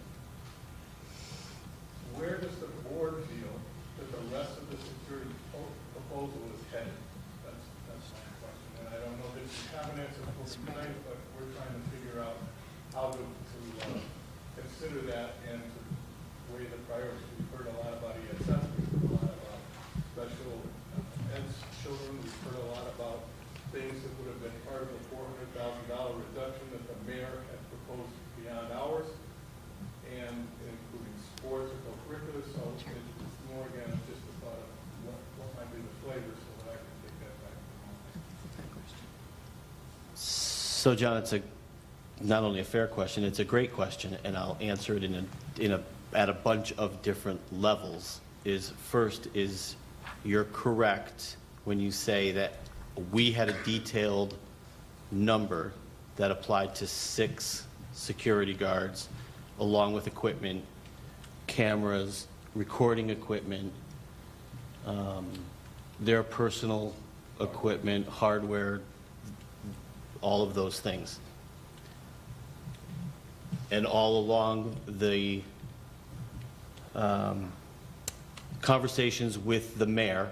where does the board feel that the rest of the security proposal is headed? That's my question, and I don't know that you have an answer for tonight, but we're trying to figure out how to consider that and to weigh the priorities. We've heard a lot about ESS, we've heard a lot about special ed children, we've heard a lot about things that would have been part of the $400,000 reduction that the mayor had proposed beyond ours, and including sports or co-curricular, so it's more, again, just a thought of what might be the flavor so that I can take that back to the home. So, John, it's not only a fair question, it's a great question, and I'll answer it at a bunch of different levels. First, you're correct when you say that we had a detailed number that applied to 6 security guards, along with equipment, cameras, recording equipment, their personal equipment, hardware, all of those things. And all along the conversations with the mayor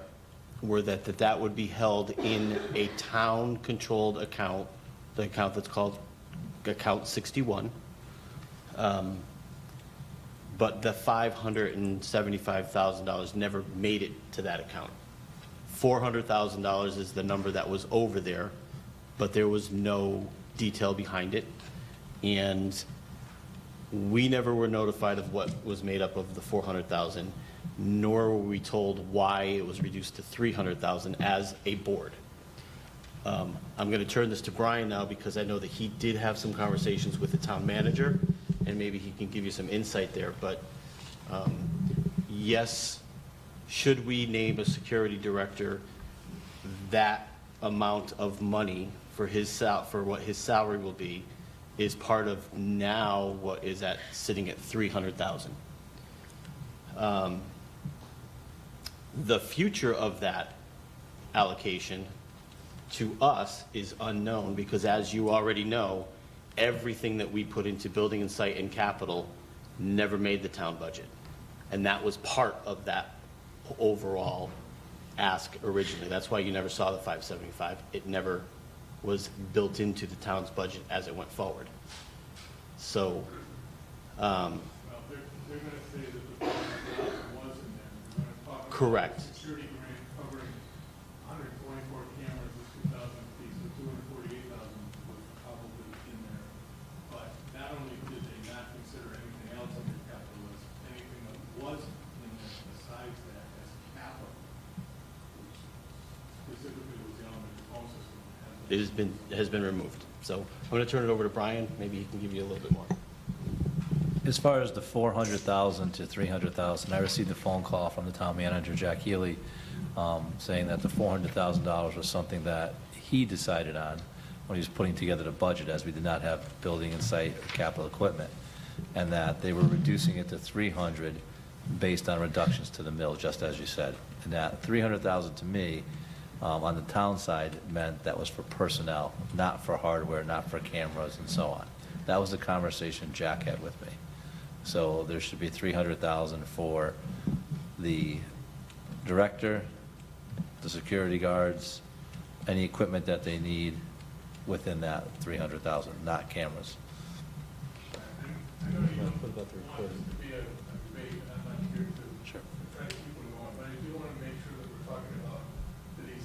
were that would be held in a town-controlled account, the account that's called Account 61. But the $575,000 never made it to that account. $400,000 is the number that was over there, but there was no detail behind it. And we never were notified of what was made up of the $400,000, nor were we told why it was reduced to $300,000 as a board. I'm going to turn this to Brian now because I know that he did have some conversations with the town manager, and maybe he can give you some insight there. But yes, should we name a security director, that amount of money for what his salary will be is part of now what is sitting at $300,000. The future of that allocation to us is unknown because, as you already know, everything that we put into building and site and capital never made the town budget. And that was part of that overall ask originally. That's why you never saw the 575. It never was built into the town's budget as it went forward. So, Well, they're going to say that the $400,000 was in there. They're going to talk about correct. the security grant covering 124 cameras at 2,000 feet, so 248,000 was probably in there. But not only did they not consider anything else on their capital list, anything that was in there besides that as capital, which specifically was the elementary phone system. Has been removed. So I'm going to turn it over to Brian. Maybe he can give you a little bit more. As far as the 400,000 to 300,000, I received a phone call from the town manager, Jack Healy, saying that the $400,000 was something that he decided on when he was putting together the budget, as we did not have building and site or capital equipment, and that they were reducing it to 300 based on reductions to the mill, just as you said. And that 300,000 to me, on the town side, meant that was for personnel, not for hardware, not for cameras and so on. That was the conversation Jack had with me. So there should be 300,000 for the director, the security guards, any equipment that they need within that 300,000, not cameras. I know you don't want this to be a debate, and I'm not here to Sure. try to keep it going, but I do want to make sure that we're talking about, that he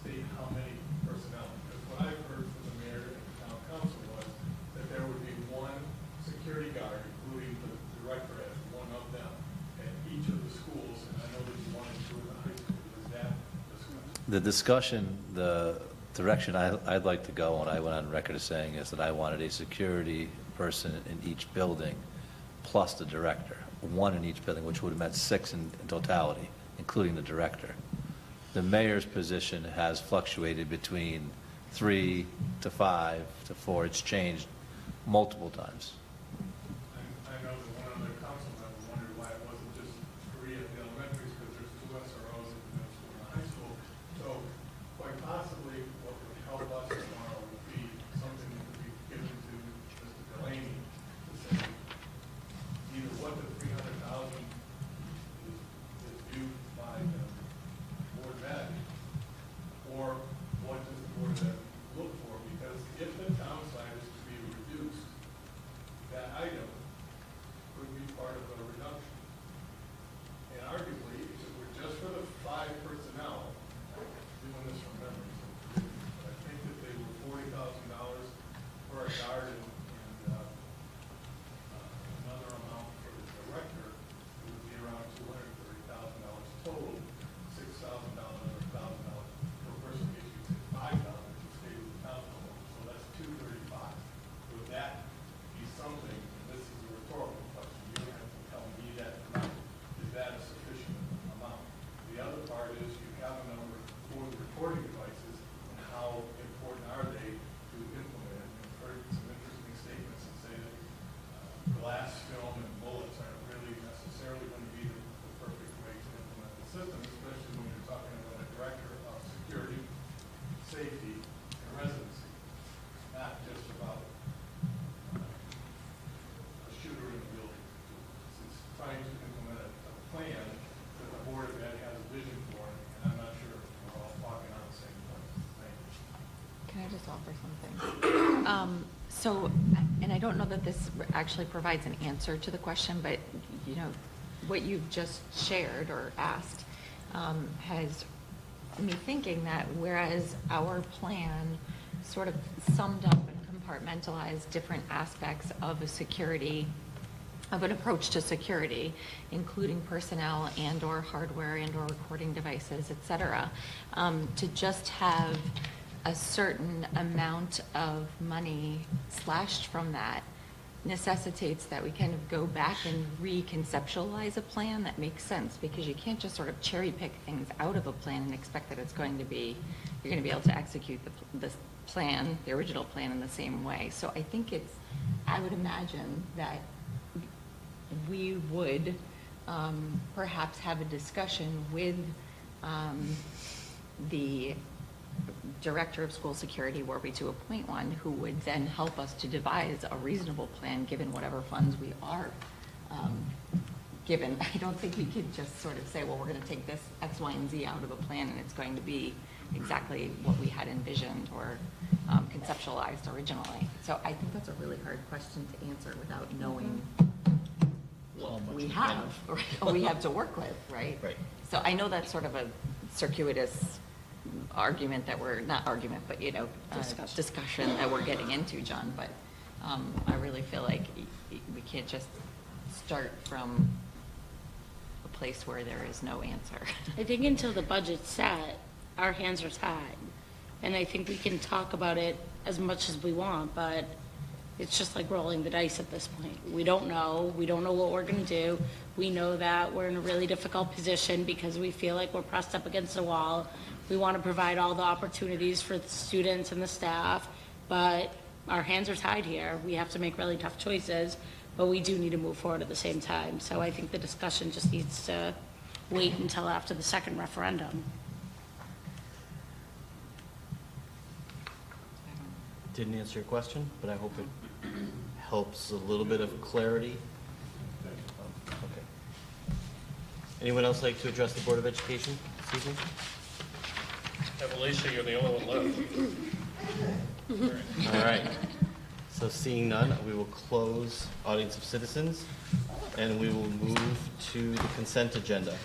state how many personnel. Because what I've heard from the mayor and the town council was that there would be one security guard, including the director as one of them, at each of the schools, and I know that you wanted to do it in the high school. Is that discussed? The discussion, the direction I'd like to go, and I went on record as saying, is that I wanted a security person in each building, plus the director, one in each building, which would have meant 6 in totality, including the director. The mayor's position has fluctuated between 3 to 5 to 4. It's changed multiple times. I know that one other council member wondered why it wasn't just 3 at the elementaries, because there's 2 SROs at the middle school and the high school. So quite possibly, what would help us tomorrow would be something that could be given to Mr. Delaney to say either what the 300,000 is due by board of ed, or what does the board of ed look for? Because if the town side is to be reduced, that item would be part of a reduction. And arguably, if it were just for the 5 personnel, doing this from memory, but I think that they were $40,000 for a guard and another amount for the director, it would be around $230,000 total, $6,000 or $1,000 per person, if you say $5,000 to stay with the town hall. So that's $235,000. Would that be something, and this is a rhetorical question, you don't have to tell me that amount, is that a sufficient amount? The other part is you have a number for the recording devices, and how important are they to implement? And I've heard some interesting statements that say that glass, film, and bullets aren't really necessarily going to be the perfect way to implement the system, especially when you're talking about a director of security, safety, and residency, not just about a shooter in the building. It's trying to implement a plan that the board of ed has a vision for, and I'm not sure if we're all talking on the same point. Thank you. Can I just offer something? So, and I don't know that this actually provides an answer to the question, but, you know, what you've just shared or asked has me thinking that whereas our plan sort of summed up and compartmentalized different aspects of a security, of an approach to security, including personnel and or hardware and or recording devices, et cetera, to just have a certain amount of money slashed from that necessitates that we kind of go back and reconceptualize a plan that makes sense, because you can't just sort of cherry pick things out of a plan and expect that it's going to be, you're going to be able to execute the plan, the original plan, in the same way. So I think it's, I would imagine that we would perhaps have a discussion with the director of school security, were we to appoint one, who would then help us to devise a reasonable plan given whatever funds we are given. I don't think we could just sort of say, well, we're going to take this X, Y, and Z out of a plan and it's going to be exactly what we had envisioned or conceptualized originally. So I think that's a really hard question to answer without knowing what we have, or we have to work with, right? Right. So I know that's sort of a circuitous argument that we're, not argument, but, you know, discussion that we're getting into, John, but I really feel like we can't just start from a place where there is no answer. I think until the budget's set, our hands are tied. And I think we can talk about it as much as we want, but It's just like rolling the dice at this point. We don't know what we're gonna do. We know that we're in a really difficult position because we feel like we're pressed up against the wall. We want to provide all the opportunities for the students and the staff, but our hands are tied here. We have to make really tough choices, but we do need to move forward at the same time. So I think the discussion just needs to wait until after the second referendum. Didn't answer your question, but I hope it helps a little bit of clarity. Okay. Anyone else like to address the Board of Education this evening? Alicia, you're the only one left. All right. So seeing none, we will close audience of citizens, and we will move to the consent agenda.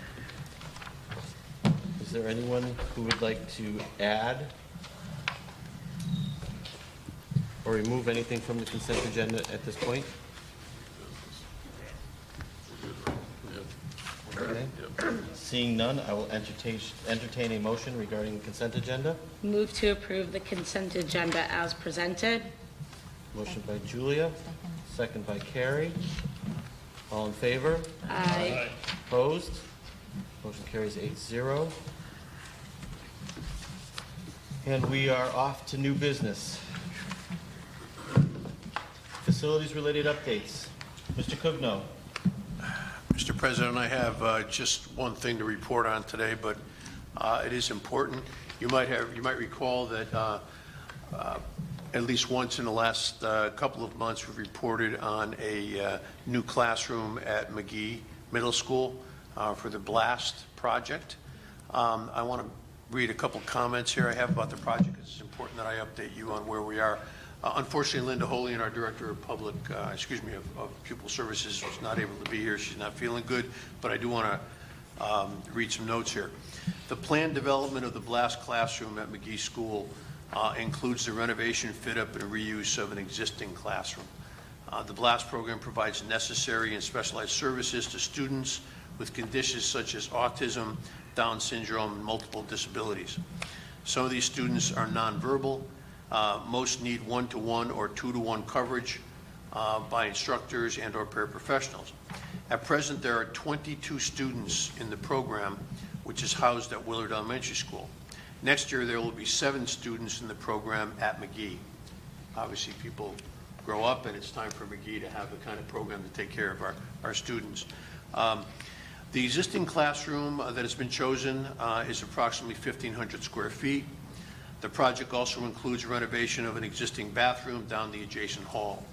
Is there anyone who would like to add or remove anything from the consent agenda at this point? Okay. Seeing none, I will entertain a motion regarding the consent agenda. Move to approve the consent agenda as presented. Motion by Julia, second by Carrie. All in favor? Aye. Opposed? Motion carries 8-0. And we are off to new business. Facilities-related updates. Mr. Cugno. Mr. President, I have just one thing to report on today, but it is important. You might recall that at least once in the last couple of months, we've reported on a new classroom at McGee Middle School for the BLAST project. I want to read a couple comments here I have about the project. It's important that I update you on where we are. Unfortunately, Linda Holian, our Director of of Pupil Services, was not able to be here. She's not feeling good, but I do want to read some notes here. The planned development of the BLAST classroom at McGee School includes the renovation, fit-up, and reuse of an existing classroom. The BLAST program provides necessary and specialized services to students with conditions such as autism, Down syndrome, and multiple disabilities. Some of these students are nonverbal. Most need one-to-one or two-to-one coverage by instructors and or paraprofessionals. At present, there are 22 students in the program, which is housed at Willard Elementary School. Next year, there will be 7 students in the program at McGee. Obviously, people grow up, and it's time for McGee to have the kind of program to take care of our students. The existing classroom that has been chosen is approximately 1,500 square feet. The project also includes renovation of an existing bathroom down the adjacent hall.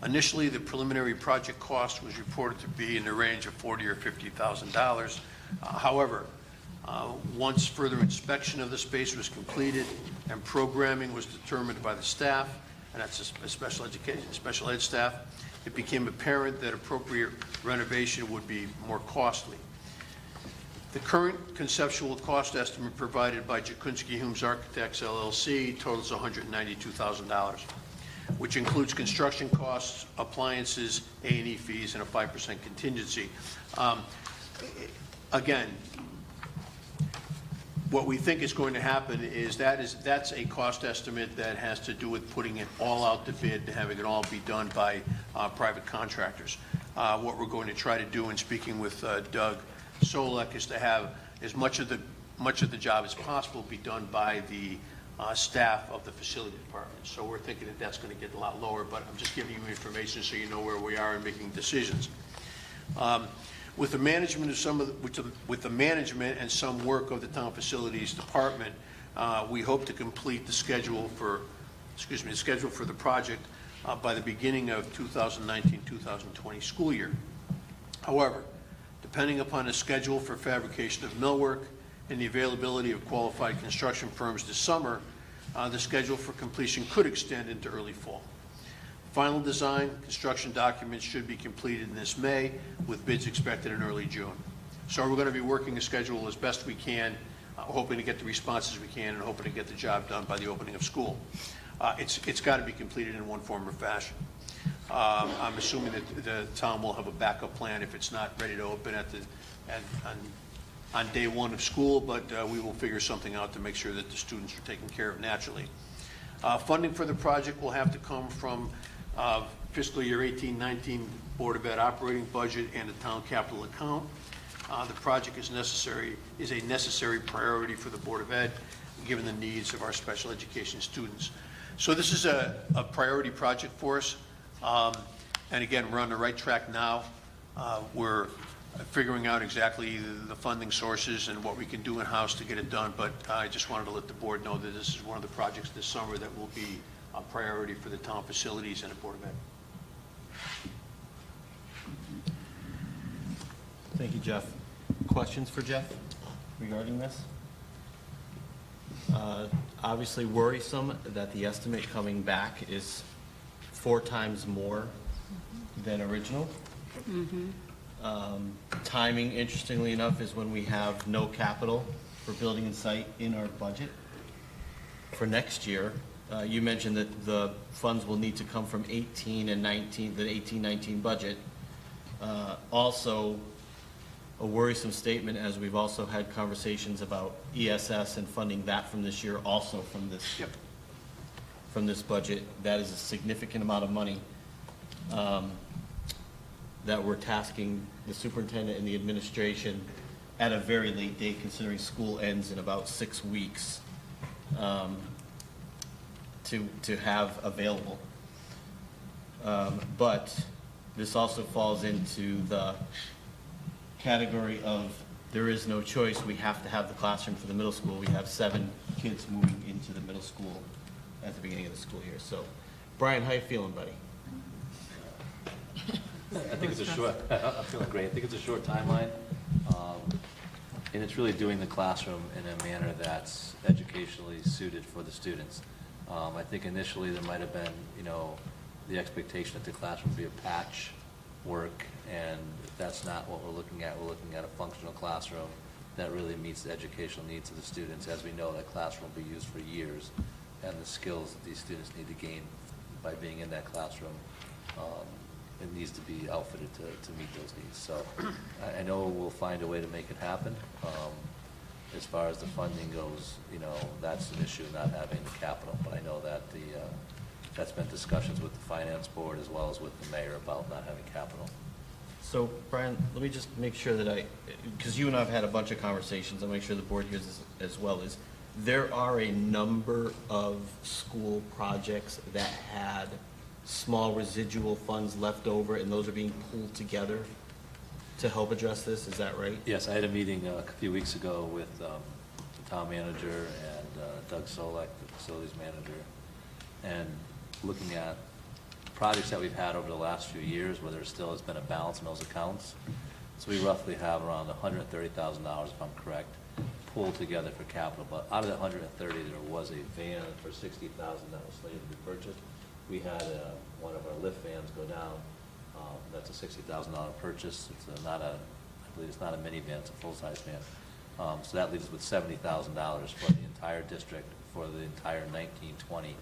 Initially, the preliminary project cost was reported to be in the range of $40,000 or $50,000. However, once further inspection of the space was completed and programming was determined by the staff, and that's a special ed staff, it became apparent that appropriate renovation would be more costly. The current conceptual cost estimate provided by Jakunski Humes Architects LLC totals $192,000, which includes construction costs, appliances, A&E fees, and a 5% contingency. Again, what we think is going to happen is that's a cost estimate that has to do with putting it all out to bid, having it all be done by private contractors. What we're going to try to do in speaking with Doug Solek is to have as much of the job as possible be done by the staff of the facility department. So we're thinking that that's going to get a lot lower, but I'm just giving you information so you know where we are in making decisions. With the management with the management and some work of the town facilities department, we hope to complete the schedule for the project by the beginning of 2019-2020 school year. However, depending upon the schedule for fabrication of millwork and the availability of qualified construction firms this summer, the schedule for completion could extend into early fall. Final design, construction documents should be completed in this May, with bids expected in early June. So we're going to be working the schedule as best we can, hoping to get the responses we can, and hoping to get the job done by the opening of school. It's got to be completed in one form or fashion. I'm assuming that the town will have a backup plan if it's not ready to open on day one of school, but we will figure something out to make sure that the students are taken care of naturally. Funding for the project will have to come from fiscal year 18-19 Board of Ed operating budget and the town capital account. The project is a necessary priority for the Board of Ed, given the needs of our special education students. So this is a priority project for us. And again, we're on the right track now. We're figuring out exactly the funding sources and what we can do in-house to get it done. But I just wanted to let the board know that this is one of the projects this summer that will be a priority for the town facilities and the Board of Ed. Thank you, Jeff. Questions for Jeff regarding this? Obviously worrisome that the estimate coming back is 4 times more than original. Timing, interestingly enough, is when we have no capital for building and site in our budget for next year. You mentioned that the funds will need to come from 18 and 19, the 18-19 budget. Also, a worrisome statement, as we've also had conversations about ESS and funding that from this year, also from this from this budget. That is a significant amount of money that we're tasking the superintendent and the administration at a very late date, considering school ends in about 6 weeks, to have available. But this also falls into the category of there is no choice. We have to have the classroom for the middle school. We have 7 kids moving into the middle school at the beginning of the school year. So, Brian, how you feeling, buddy? I think it's a short, I'm feeling great. I think it's a short timeline. And it's really doing the classroom in a manner that's educationally suited for the students. I think initially there might have been, the expectation that the classroom would be a patch work, and that's not what we're looking at. We're looking at a functional classroom that really meets the educational needs of the students. As we know, that classroom will be used for years, and the skills that these students need to gain by being in that classroom, it needs to be outfitted to meet those needs. So I know we'll find a way to make it happen. As far as the funding goes, that's an issue, not having the capital. But I know that that's been discussions with the finance board as well as with the mayor about not having capital. So, Brian, let me just make sure that because you and I have had a bunch of conversations, I'll make sure the board hears this as well, is there are a number of school projects that had small residual funds left over, and those are being pulled together to help address this, is that right? Yes, I had a meeting a few weeks ago with the town manager and Doug Solek, the facilities manager, and looking at projects that we've had over the last few years where there still has been a balance in those accounts. So we roughly have around $130,000, if I'm correct, pulled together for capital. But out of that 130, there was a van for $60,000 that was slated to be purchased. We had one of our lift vans go down. That's a $60,000 purchase. It's not I believe it's not a minivan, it's a full-size van. So that leaves us with $70,000 for the entire district for the entire 19-20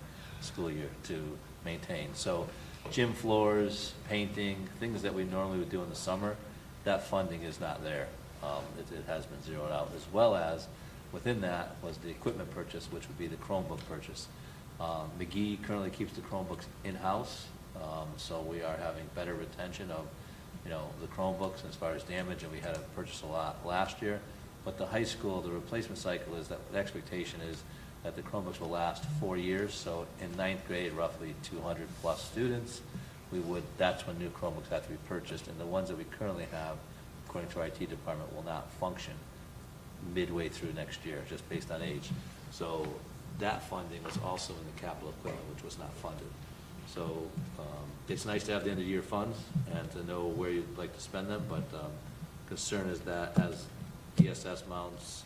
school year to maintain. So gym floors, painting, things that we normally would do in the summer, that funding is not there. It has been zeroed out, as well as within that was the equipment purchase, which would be the Chromebook purchase. McGee currently keeps the Chromebooks in-house, so we are having better retention of, the Chromebooks as far as damage, and we had to purchase a lot last year. But the high school, the replacement cycle is that the expectation is that the Chromebooks will last 4 years. So in 9th grade, roughly 200 plus students, that's when new Chromebooks have to be purchased, and the ones that we currently have, according to our IT department, will not function midway through next year, just based on age. So that funding was also in the capital equipment, which was not funded. So it's nice to have the end of the year funds and to know where you'd like to spend them, but concern is that as ESS mounts,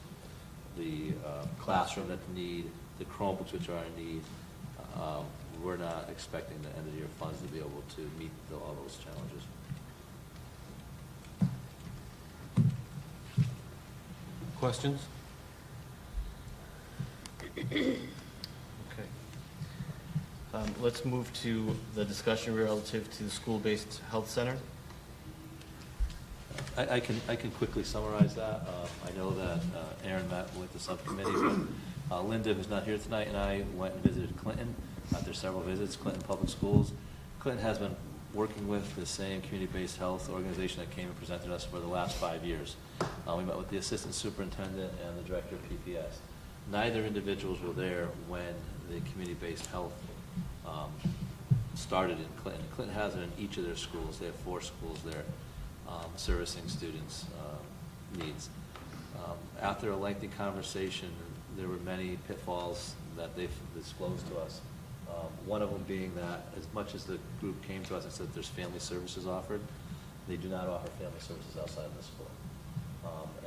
the classroom that they need, the Chromebooks which are in need, we're not expecting the end of the year funds to be able to meet all those challenges. Questions? Okay. Let's move to the discussion relative to the school-based health center. I can quickly summarize that. I know that Aaron met with the subcommittee, but Linda, who's not here tonight, and I went and visited Clinton. There's several visits, Clinton Public Schools. Clinton has been working with the same community-based health organization that came and presented us for the last 5 years. We met with the assistant superintendent and the director of PPS. Neither individuals were there when the community-based health started in Clinton. Clinton has it in each of their schools. They have 4 schools there servicing students' needs. After a lengthy conversation, there were many pitfalls that they've disclosed to us. One of them being that as much as the group came to us and said there's family services offered, they do not offer family services outside of the school.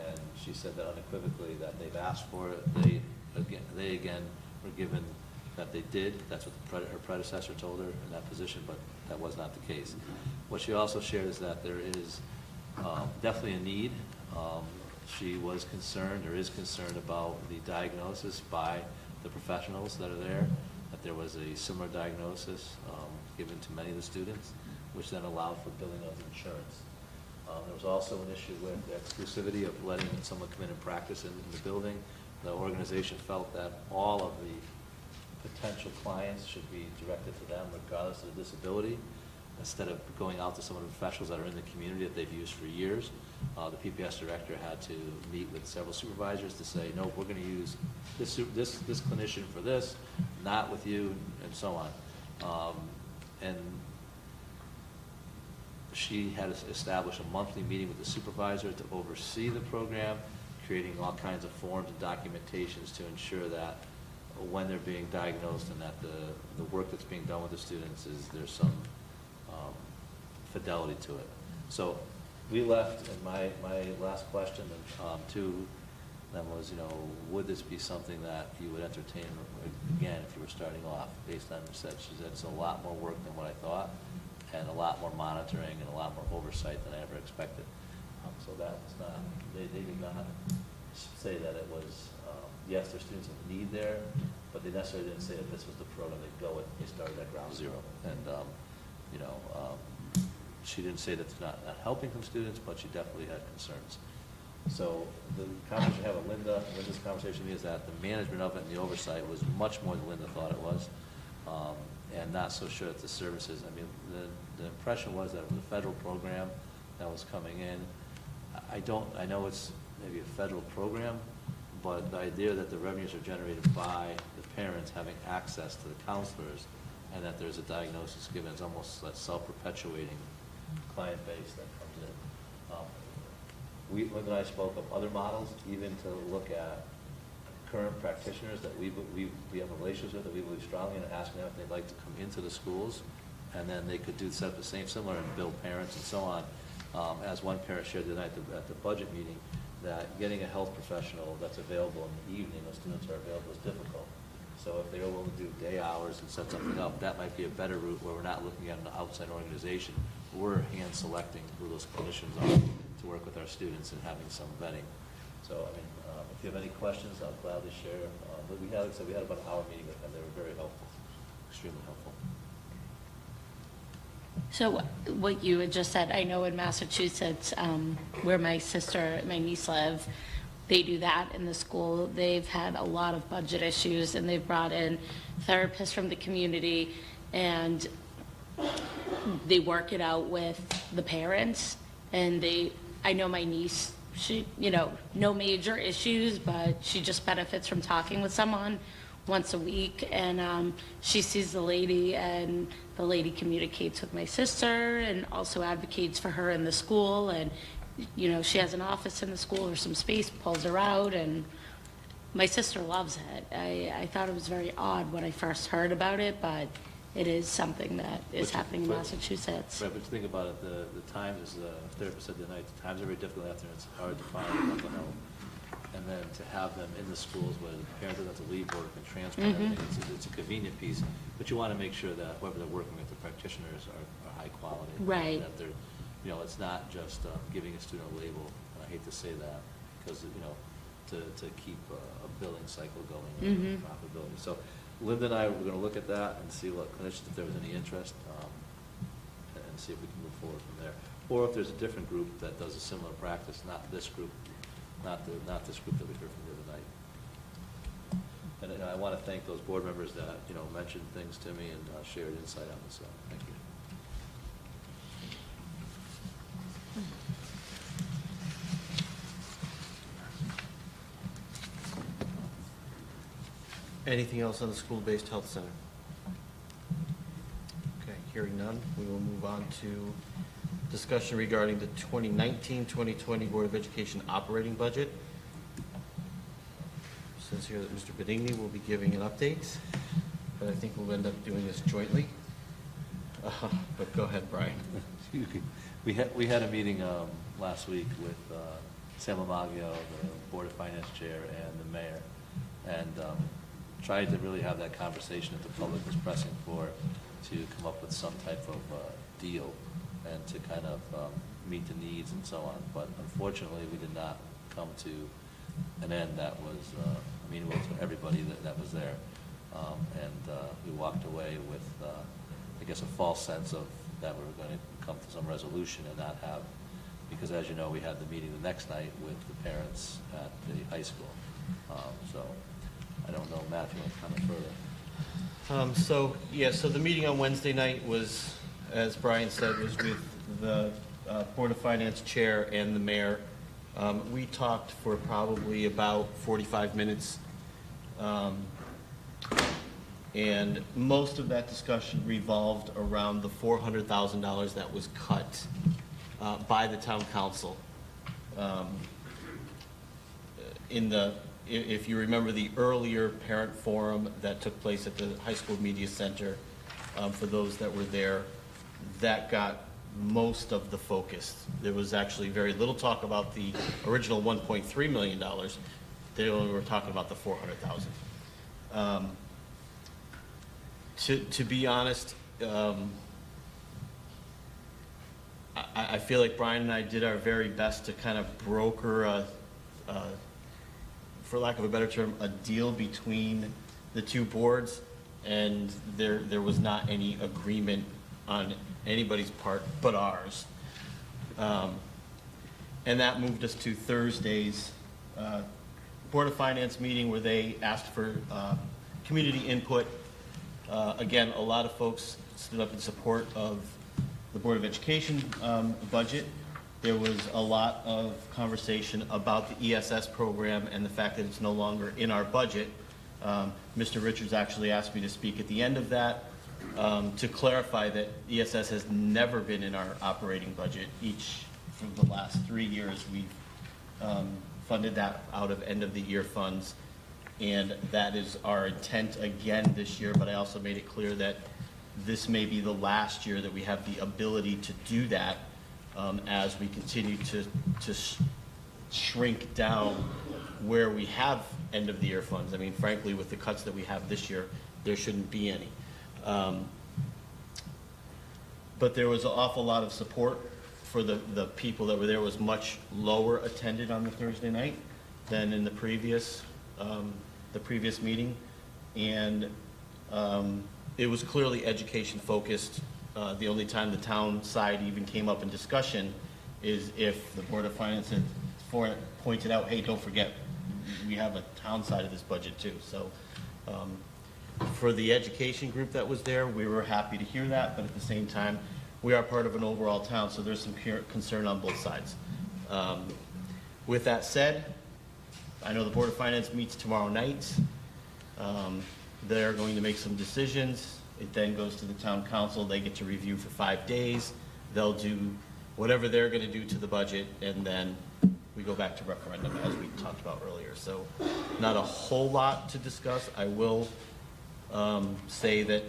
And she said that unequivocally that they've asked for it. They again were given that they did. That's what her predecessor told her in that position, but that was not the case. What she also shared is that there is definitely a need. She was concerned or is concerned about the diagnosis by the professionals that are there, that there was a similar diagnosis given to many of the students, which then allowed for billing of insurance. There was also an issue with the exclusivity of letting someone come in and practice in the building. The organization felt that all of the potential clients should be directed to them regardless of the disability, instead of going out to some of the professionals that are in the community that they've used for years. The PPS director had to meet with several supervisors to say, no, we're going to use this clinician for this, not with you, and so on. And she had established a monthly meeting with the supervisor to oversee the program, creating all kinds of forms and documentations to ensure that when they're being diagnosed and that the work that's being done with the students there's some fidelity to it. So we left, and my last question to them was, would this be something that you would entertain again if you were starting off? Based on she said it's a lot more work than what I thought, and a lot more monitoring and a lot more oversight than I ever expected. So that was not, they did not say that it was, yes, there's students in need there, but they necessarily didn't say that this was the program they'd go with. They started at ground zero. And, she didn't say that it's not helping some students, but she definitely had concerns. So the conversation I had with Linda's conversation with me is that the management of it and the oversight was much more than Linda thought it was, and not so sure that the services, the impression was that it was a federal program that was coming in. I know it's maybe a federal program, but the idea that the revenues are generated by the parents having access to the counselors and that there's a diagnosis given, it's almost that self-perpetuating client base that comes in. Linda and I spoke of other models, even to look at current practitioners that we have a relationship with, that we believe strongly in, and asking them if they'd like to come into the schools, and then they could set up the same similar and build parents and so on. As one parent shared tonight at the budget meeting, that getting a health professional that's available in the evening when students are available is difficult. So if they're willing to do day hours and set something up, that might be a better route where we're not looking at an outside organization. We're hand selecting who those clinicians are to work with our students and having some vetting. So, if you have any questions, I'll gladly share. But we had about an hour meeting with them. They were very helpful, extremely helpful. So what you had just said, I know in Massachusetts, where my niece live, they do that in the school. They've had a lot of budget issues, and they've brought in therapists from the community, and they work it out with the parents. And I know my niece, she, no major issues, but she just benefits from talking with someone once a week, and she sees the lady, and the lady communicates with my sister and also advocates for her in the school, and she has an office in the school or some space, pulls her out, and my sister loves it. I thought it was very odd when I first heard about it, but it is something that is happening in Massachusetts. Right, but you think about it, the times, as the therapist said tonight, the times are very difficult out there. It's hard to find mental health. And then to have them in the schools where the parents don't have to leave work and transfer everything, it's a convenient piece. But you want to make sure that whoever they're working with, the practitioners, are high quality. Right. That they're, it's not just giving a student a label. And I hate to say that because, to keep a billing cycle going and profitability. So Linda and I, we're going to look at that and see what clinicians, if there was any interest, and see if we can move forward from there. Or if there's a different group that does a similar practice, not this group. Not this group that we heard from the other night. And I want to thank those board members that mentioned things to me and shared insight on this. So thank you. Anything else on the school-based health center? Okay, hearing none, we will move on to discussion regarding the 2019-2020 Board of Education operating budget. It says here that Mr. Benigni will be giving an update, but I think we'll end up doing this jointly. But go ahead, Brian. We had a meeting last week with Sam Lamagio, the Board of Finance Chair, and the Mayor, and tried to really have that conversation that the public was pressing for, to come up with some type of deal and to kind of meet the needs and so on. But unfortunately, we did not come to an end that was amenable to everybody that was there. And we walked away with, I guess, a false sense of that we were going to come to some resolution and not have, because as you know, we had the meeting the next night with the parents at the high school. So I don't know, Matt, if you want to comment further. So the meeting on Wednesday night was, as Brian said, was with the Board of Finance Chair and the Mayor. We talked for probably about 45 minutes. And most of that discussion revolved around the $400,000 that was cut by the town council. If you remember the earlier parent forum that took place at the high school media center, for those that were there, that got most of the focus. There was actually very little talk about the original $1.3 million. They only were talking about the $400,000. To be honest, I feel like Brian and I did our very best to kind of broker for lack of a better term, a deal between the two boards, and there was not any agreement on anybody's part but ours. And that moved us to Thursday's Board of Finance meeting, where they asked for community input. Again, a lot of folks stood up in support of the Board of Education budget. There was a lot of conversation about the ESS program and the fact that it's no longer in our budget. Mr. Richards actually asked me to speak at the end of that to clarify that ESS has never been in our operating budget. Each of the last 3 years, we've funded that out of end-of-the-year funds, and that is our intent again this year, but I also made it clear that this may be the last year that we have the ability to do that, as we continue to shrink down where we have end-of-the-year funds. I mean, frankly, with the cuts that we have this year, there shouldn't be any. But there was an awful lot of support for the people that were there. It was much lower attended on the Thursday night than in the previous meeting, and it was clearly education focused. The only time the town side even came up in discussion is if the Board of Finance had pointed out, hey, don't forget, we have a town side of this budget too. So for the education group that was there, we were happy to hear that, but at the same time, we are part of an overall town, so there's some concern on both sides. With that said, I know the Board of Finance meets tomorrow night. They're going to make some decisions. It then goes to the town council. They get to review for 5 days. They'll do whatever they're going to do to the budget, and then we go back to referendum, as we talked about earlier. So not a whole lot to discuss. I will say that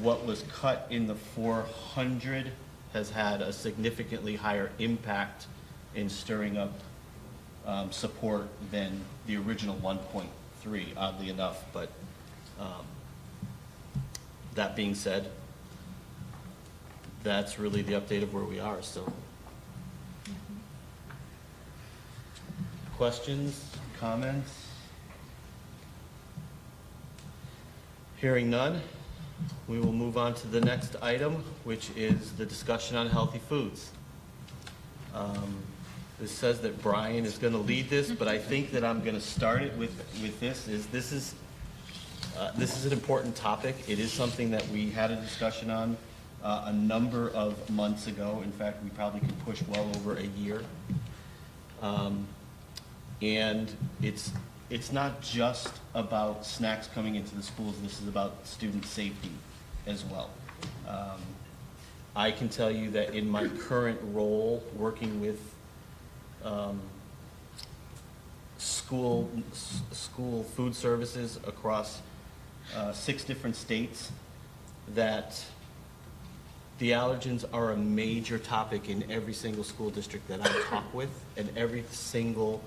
what was cut in the 400 has had a significantly higher impact in stirring up support than the original 1.3, oddly enough. But that being said, that's really the update of where we are. So, questions, comments? Hearing none, we will move on to the next item, which is the discussion on healthy foods. This says that Brian is going to lead this, but I think that I'm going to start it with this. This is an important topic. It is something that we had a discussion on a number of months ago. In fact, we probably could push well over a year. And it's it's not just about snacks coming into the schools, this is about student safety as well. I can tell you that in my current role, working with school food services across 6 different states, that the allergens are a major topic in every single school district that I talk with, and every single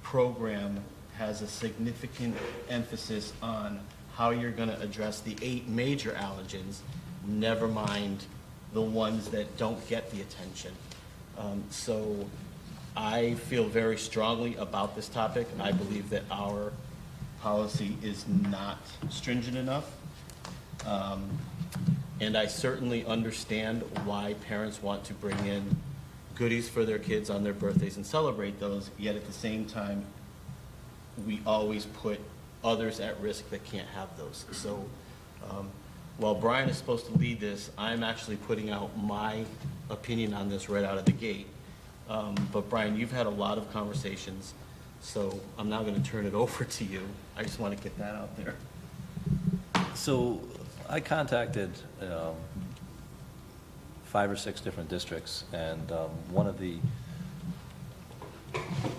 program has a significant emphasis on how you're going to address the 8 major allergens, never mind the ones that don't get the attention. So I feel very strongly about this topic. I believe that our policy is not stringent enough. And I certainly understand why parents want to bring in goodies for their kids on their birthdays and celebrate those, yet at the same time, we always put others at risk that can't have those. So while Brian is supposed to lead this, I'm actually putting out my opinion on this right out of the gate. But Brian, you've had a lot of conversations, so I'm now going to turn it over to you. I just want to get that out there. So I contacted 5 or 6 different districts, and one of the,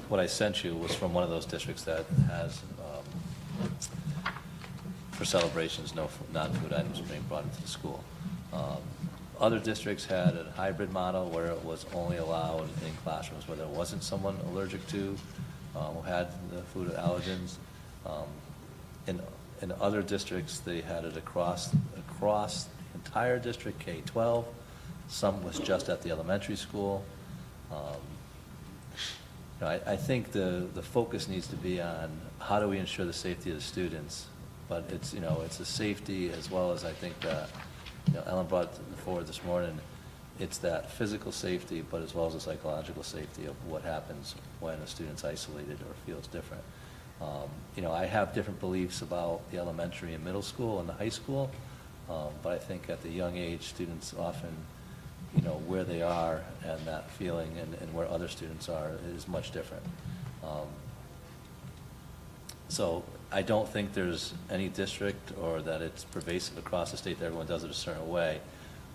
what I sent you was from one of those districts that has, for celebrations, no non-food items being brought into the school. Other districts had a hybrid model where it was only allowed in classrooms where there wasn't someone allergic to, who had the food allergens. In other districts, they had it across the entire district, K-12. Some was just at the elementary school. I think the focus needs to be on how do we ensure the safety of the students, but it's a safety as well as I think that Ellen brought forward this morning. It's that physical safety, but as well as the psychological safety of what happens when a student's isolated or feels different. I have different beliefs about the elementary and middle school and the high school, but I think at the young age, students often, where they are and that feeling and where other students are is much different. So I don't think there's any district or that it's pervasive across the state that everyone does it a certain way.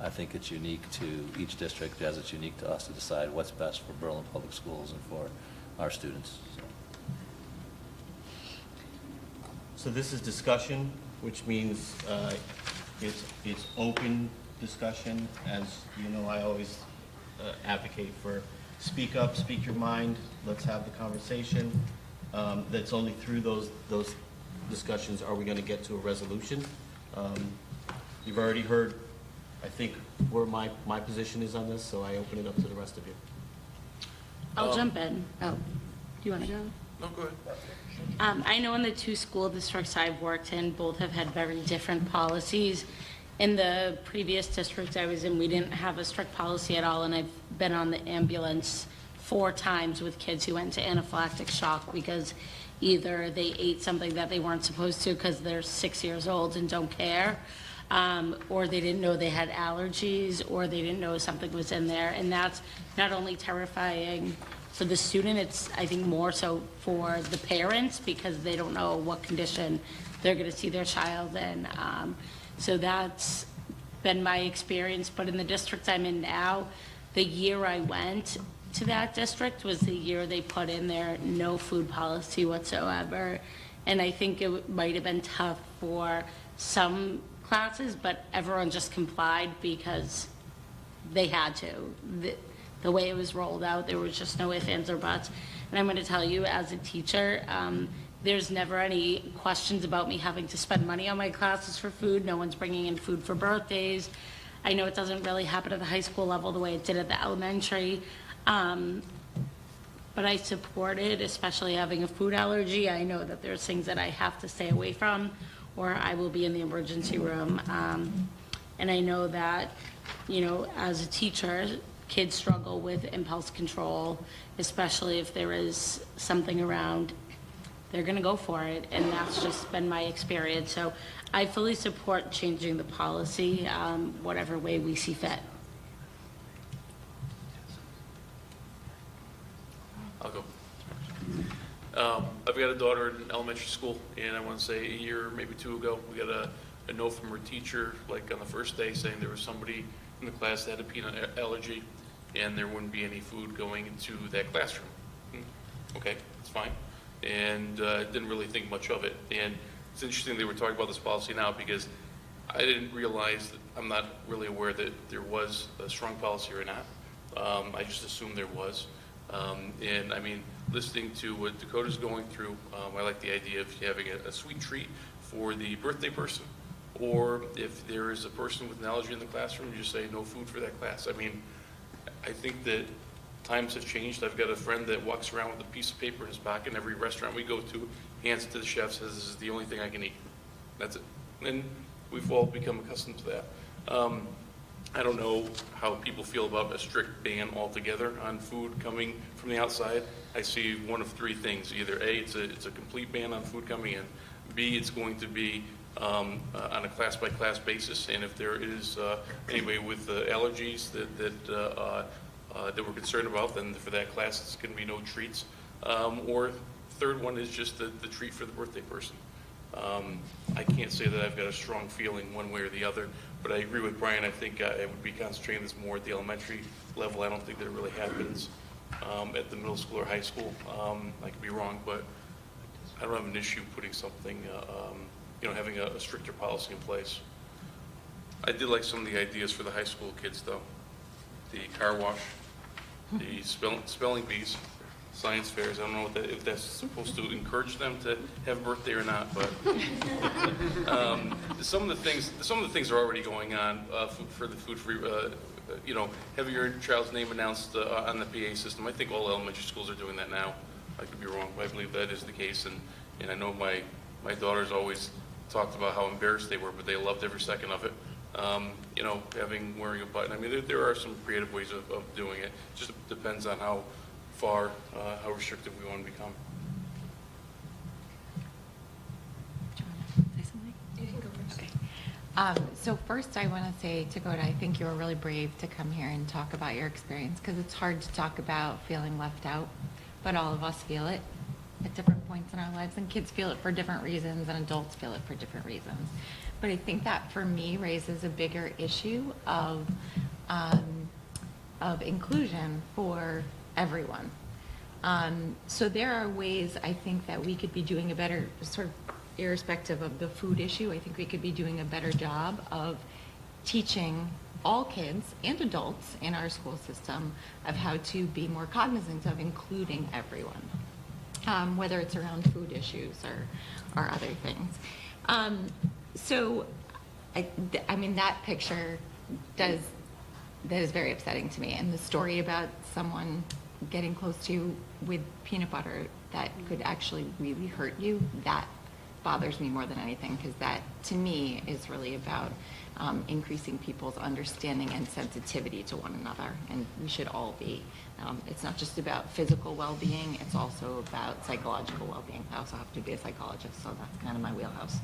I think it's unique to each district as it's unique to us to decide what's best for Berlin Public Schools and for our students. So this is discussion, which means it's open discussion. As you know, I always advocate for speak up, speak your mind, let's have the conversation. That's only through those discussions are we going to get to a resolution. You've already heard, I think, where my position is on this, so I open it up to the rest of you. I'll jump in. Oh, do you want to go? No, go ahead. I know in the 2 school districts I've worked in, both have had very different policies. In the previous district I was in, we didn't have a strict policy at all, and I've been on the ambulance 4 times with kids who went to anaphylactic shock because either they ate something that they weren't supposed to because they're 6 years old and don't care, or they didn't know they had allergies, or they didn't know something was in there. And that's not only terrifying for the student, it's, I think, more so for the parents because they don't know what condition they're going to see their child in. So that's been my experience. But in the district I'm in now, the year I went to that district was the year they put in their no food policy whatsoever. And I think it might have been tough for some classes, but everyone just complied because they had to. The way it was rolled out, there was just no ifs, ands, or buts. And I'm going to tell you, as a teacher, there's never any questions about me having to spend money on my classes for food. No one's bringing in food for birthdays. I know it doesn't really happen at the high school level the way it did at the elementary. But I support it, especially having a food allergy. I know that there's things that I have to stay away from, or I will be in the emergency room. And I know that, as a teacher, kids struggle with impulse control, especially if there is something around. They're going to go for it, and that's just been my experience. So I fully support changing the policy, whatever way we see fit. I'll go. I've got a daughter in elementary school, and I want to say a year, maybe 2 ago, we got a note from her teacher, like on the first day, saying there was somebody in the class that had a peanut allergy, and there wouldn't be any food going into that classroom. Okay, that's fine. And didn't really think much of it. And it's interesting they were talking about this policy now, because I didn't realize that, I'm not really aware that there was a strong policy or not. I just assumed there was. And I mean, listening to what Dakota's going through, I like the idea of having a sweet treat for the birthday person, or if there is a person with an allergy in the classroom, you just say no food for that class. I mean, I think that times have changed. I've got a friend that walks around with a piece of paper in his pocket, and every restaurant we go to, hands it to the chef, says this is the only thing I can eat. That's it. And we've all become accustomed to that. I don't know how people feel about a strict ban altogether on food coming from the outside. I see one of three things. Either A, it's a complete ban on food coming in. B, it's going to be on a class-by-class basis. And if there is anybody with allergies that we're concerned about, then for that class, it's going to be no treats. Or third one is just the treat for the birthday person. I can't say that I've got a strong feeling one way or the other, but I agree with Brian. I think I would be concentrating this more at the elementary level. I don't think that it really happens at the middle school or high school. I could be wrong, but I don't have an issue putting something, having a stricter policy in place. I did like some of the ideas for the high school kids, though. The car wash, the spelling bees, science fairs. I don't know if that's supposed to encourage them to have a birthday or not, but some of the things are already going on for the food free. Having your child's name announced on the PA system. I think all elementary schools are doing that now. I could be wrong, but I believe that is the case. And I know my daughters always talked about how embarrassed they were, but they loved every second of it. Wearing a button. I mean, there are some creative ways of doing it. Just depends on how restrictive we want to become. Do you want to say something? You can go first. Okay. So first I want to say, Dakota, I think you were really brave to come here and talk about your experience, because it's hard to talk about feeling left out, but all of us feel it at different points in our lives, and kids feel it for different reasons, and adults feel it for different reasons. But I think that for me raises a bigger issue of inclusion for everyone. So there are ways I think that we could be doing a better, sort of irrespective of the food issue, I think we could be doing a better job of teaching all kids and adults in our school system of how to be more cognizant of including everyone, whether it's around food issues or other things. So, I mean, that picture that is very upsetting to me. And the story about someone getting close to you with peanut butter that could actually really hurt you, that bothers me more than anything, because that, to me, is really about increasing people's understanding and sensitivity to one another. And we should all be. It's not just about physical well-being, it's also about psychological well-being. I also have to be a psychologist, so that's kind of my wheelhouse.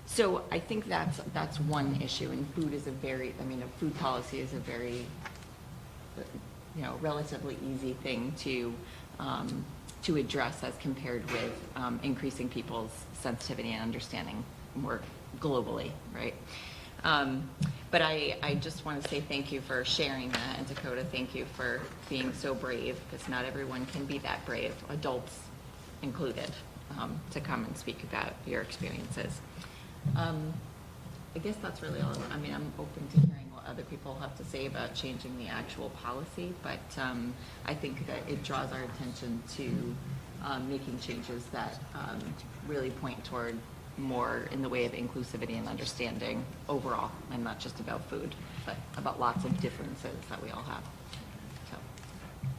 So I think that's one issue, and food is a food policy is a very, relatively easy thing to address as compared with increasing people's sensitivity and understanding more globally, right? But I just want to say thank you for sharing that, and Dakota, thank you for being so brave, because not everyone can be that brave, adults included, to come and speak about your experiences. I guess that's really all. I mean, I'm open to hearing what other people have to say about changing the actual policy, but I think that it draws our attention to making changes that really point toward more in the way of inclusivity and understanding overall, and not just about food, but about lots of differences that we all have. So.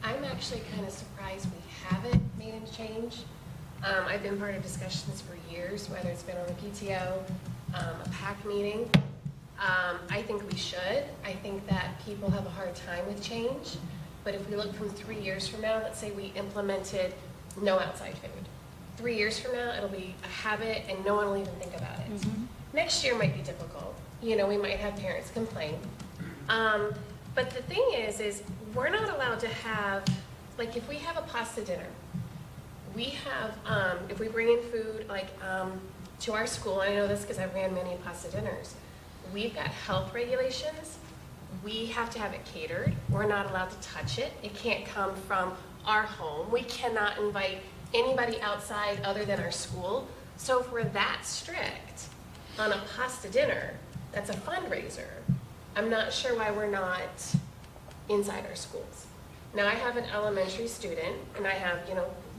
I'm actually kind of surprised we haven't made a change. I've been part of discussions for years, whether it's been on the PTO, a PAC meeting. I think we should. I think that people have a hard time with change. But if we look from 3 years from now, let's say we implemented no outside food. 3 years from now, it'll be a habit and no one will even think about it. Mm-hmm. Next year might be difficult. We might have parents complain. But the thing is we're not allowed to have, like if we have a pasta dinner, We have, if we bring in food, like, to our school, I know this because I ran many pasta dinners, we've got health regulations. We have to have it catered. We're not allowed to touch it. It can't come from our home. We cannot invite anybody outside other than our school. So if we're that strict on a pasta dinner, that's a fundraiser, I'm not sure why we're not inside our schools. Now, I have an elementary student, and I have,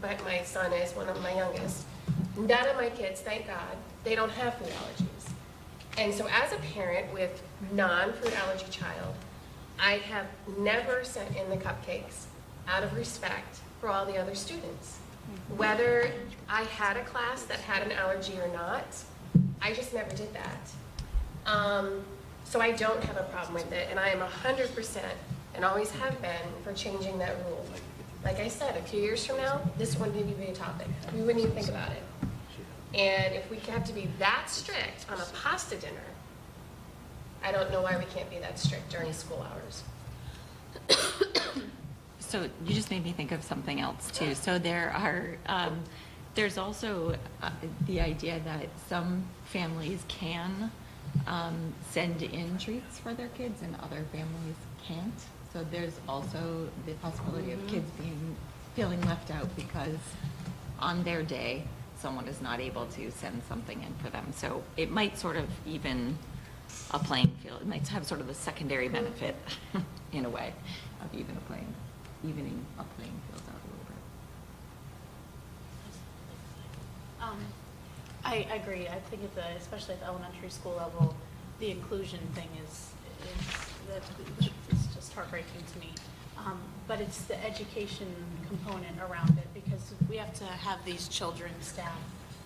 but my son is one of my youngest. None of my kids, thank God, they don't have food allergies. And so as a parent with non-food allergy child, I have never sent in the cupcakes out of respect for all the other students. Whether I had a class that had an allergy or not, I just never did that. So I don't have a problem with it, and I am 100%, and always have been, for changing that rule. Like I said, a few years from now, this wouldn't even be a topic. We wouldn't even think about it. And if we have to be that strict on a pasta dinner, I don't know why we can't be that strict during school hours. So you just made me think of something else too. So there are, there's also the idea that some families can send in treats for their kids and other families can't. So there's also the possibility of kids feeling left out because on their day, someone is not able to send something in for them. So it might sort of even a playing field. It might have sort of the secondary benefit in a way of evening a playing field out a little bit. I agree. I think especially at the elementary school level, the inclusion thing is just heartbreaking to me. But it's the education component around it, because we have to have these children, staff,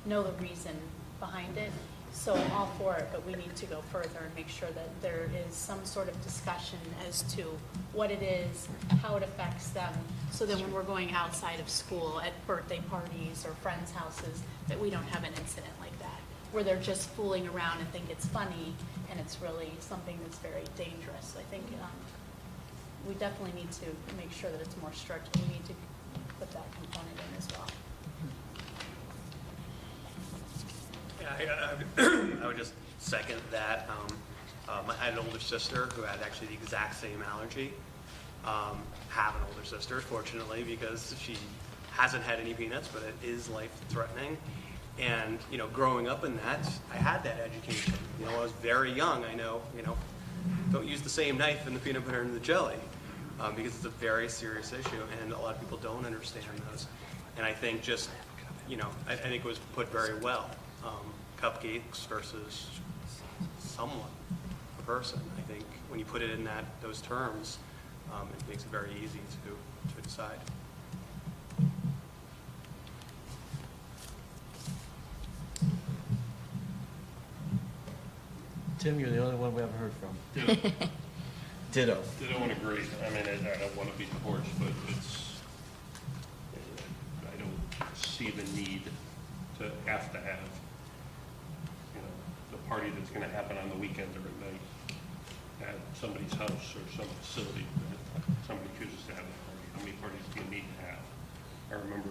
know the reason behind it. So I'm all for it, but we need to go further and make sure that there is some sort of discussion as to what it is, how it affects them, so that when we're going outside of school at birthday parties or friends' houses, that we don't have an incident like that, where they're just fooling around and think it's funny, and it's really something that's very dangerous. I think we definitely need to make sure that it's more strict. We need to put that component in as well. Yeah, I would just second that. I had an older sister who had actually the exact same allergy. Have an older sister, fortunately, because she hasn't had any peanuts, but it is life-threatening. And, growing up in that, I had that education. I was very young. I know, don't use the same knife in the peanut butter and the jelly, because it's a very serious issue, and a lot of people don't understand those. And I think just, I think it was put very well. Cupcakes versus someone, a person. I think when you put it in those terms, it makes it very easy to decide. Tim, you're the only one we haven't heard from. Ditto. Ditto. Ditto and agree. I mean, I don't want to beat the horse, but I don't see the need to have, the party that's going to happen on the weekend or at night at somebody's house or some facility that somebody chooses to have a party. How many parties do you need to have? I remember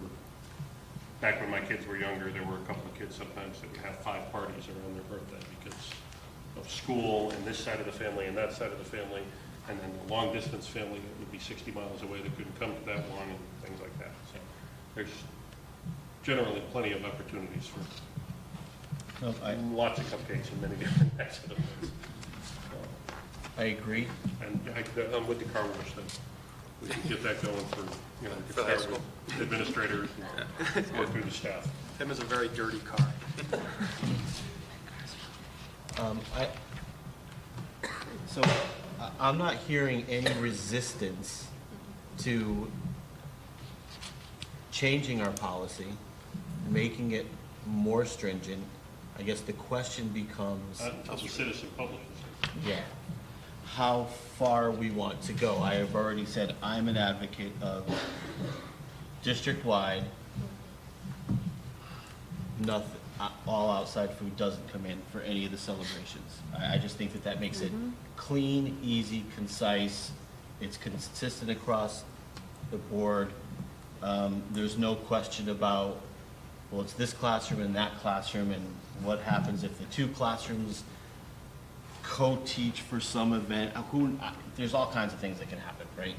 back when my kids were younger, there were a couple of kids sometimes that would have 5 parties around their birthday because of school and this side of the family and that side of the family, and then the long distance family that would be 60 miles away that couldn't come to that one and things like that. So there's generally plenty of opportunities for lots of cupcakes and many different types of events. I agree. And I'm with the car wash thing. We can get that going for, For high school. Administrators and work through the staff. Tim is a very dirty car. I'm not hearing any resistance to changing our policy, making it more stringent. I guess the question becomes, Until the citizen publishes it. yeah, how far we want to go. I have already said I'm an advocate of district-wide, nothing, all outside food doesn't come in for any of the celebrations. I just think that makes it clean, easy, concise, it's consistent across the board, There's no question about, well, it's this classroom and that classroom, and what happens if the two classrooms co-teach for some event. There's all kinds of things that can happen, right?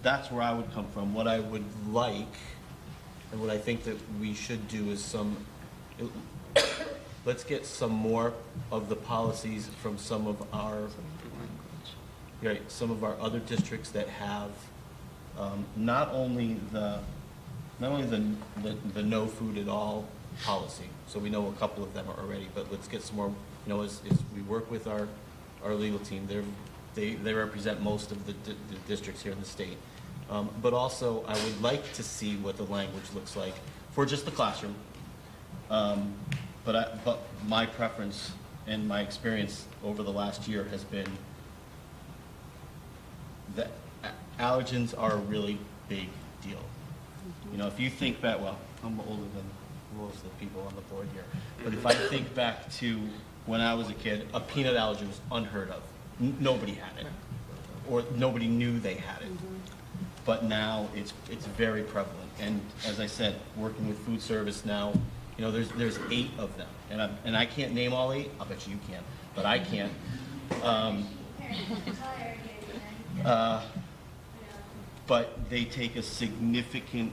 That's where I would come from. What I would like, and what I think that we should do is let's get some more of the policies from some of our other districts that have not only the no food at all policy. So we know a couple of them are already, but let's get some more. As we work with our legal team, they represent most of the districts here in the state. But also, I would like to see what the language looks like for just the classroom. But my preference and my experience over the last year has been that allergens are a really big deal. If you think back, well, I'm older than most of the people on the board here, but if I think back to when I was a kid, a peanut allergy was unheard of. Nobody had it, or nobody knew they had it. But now it's very prevalent. And as I said, working with food service now, there's 8 of them, and I can't name all 8. I'll bet you can, but I can't. But they take a significant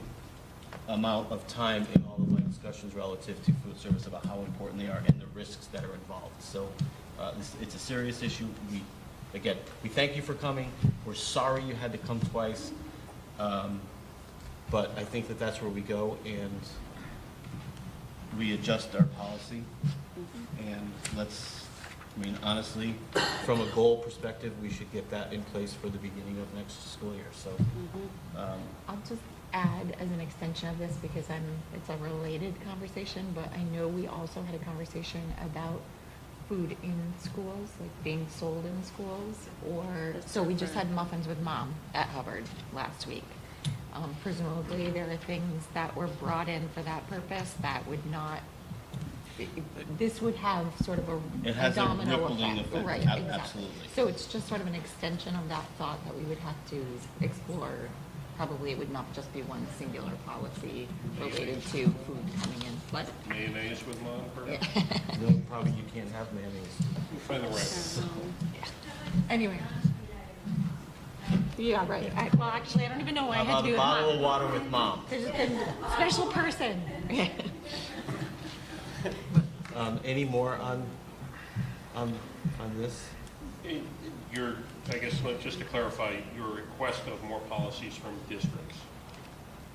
amount of time in all of my discussions relative to food service about how important they are and the risks that are involved. So it's a serious issue. We thank you for coming. We're sorry you had to come twice. But I think that that's where we go, and we adjust our policy. And honestly, from a goal perspective, we should get that in place for the beginning of next school year. So, I'll just add as an extension of this, because it's a related conversation, but I know we also had a conversation about food in schools, like being sold in schools, so we just had muffins with mom at Hubbard last week. Presumably there are things that were brought in for that purpose that would not, this would have sort of a domino effect. Right, exactly. Absolutely. So it's just sort of an extension of that thought that we would have to explore. Probably it would not just be one singular policy related to food coming in, but. Mayonnaise with mom, perhaps? No, probably you can't have mayonnaise. We'll find the right. Anyway. Yeah, right. Well, actually, I don't even know why I had to do it with How about a bottle of mom. water with mom? There's a special person. Any more on this? I guess, just to clarify, your request of more policies from districts.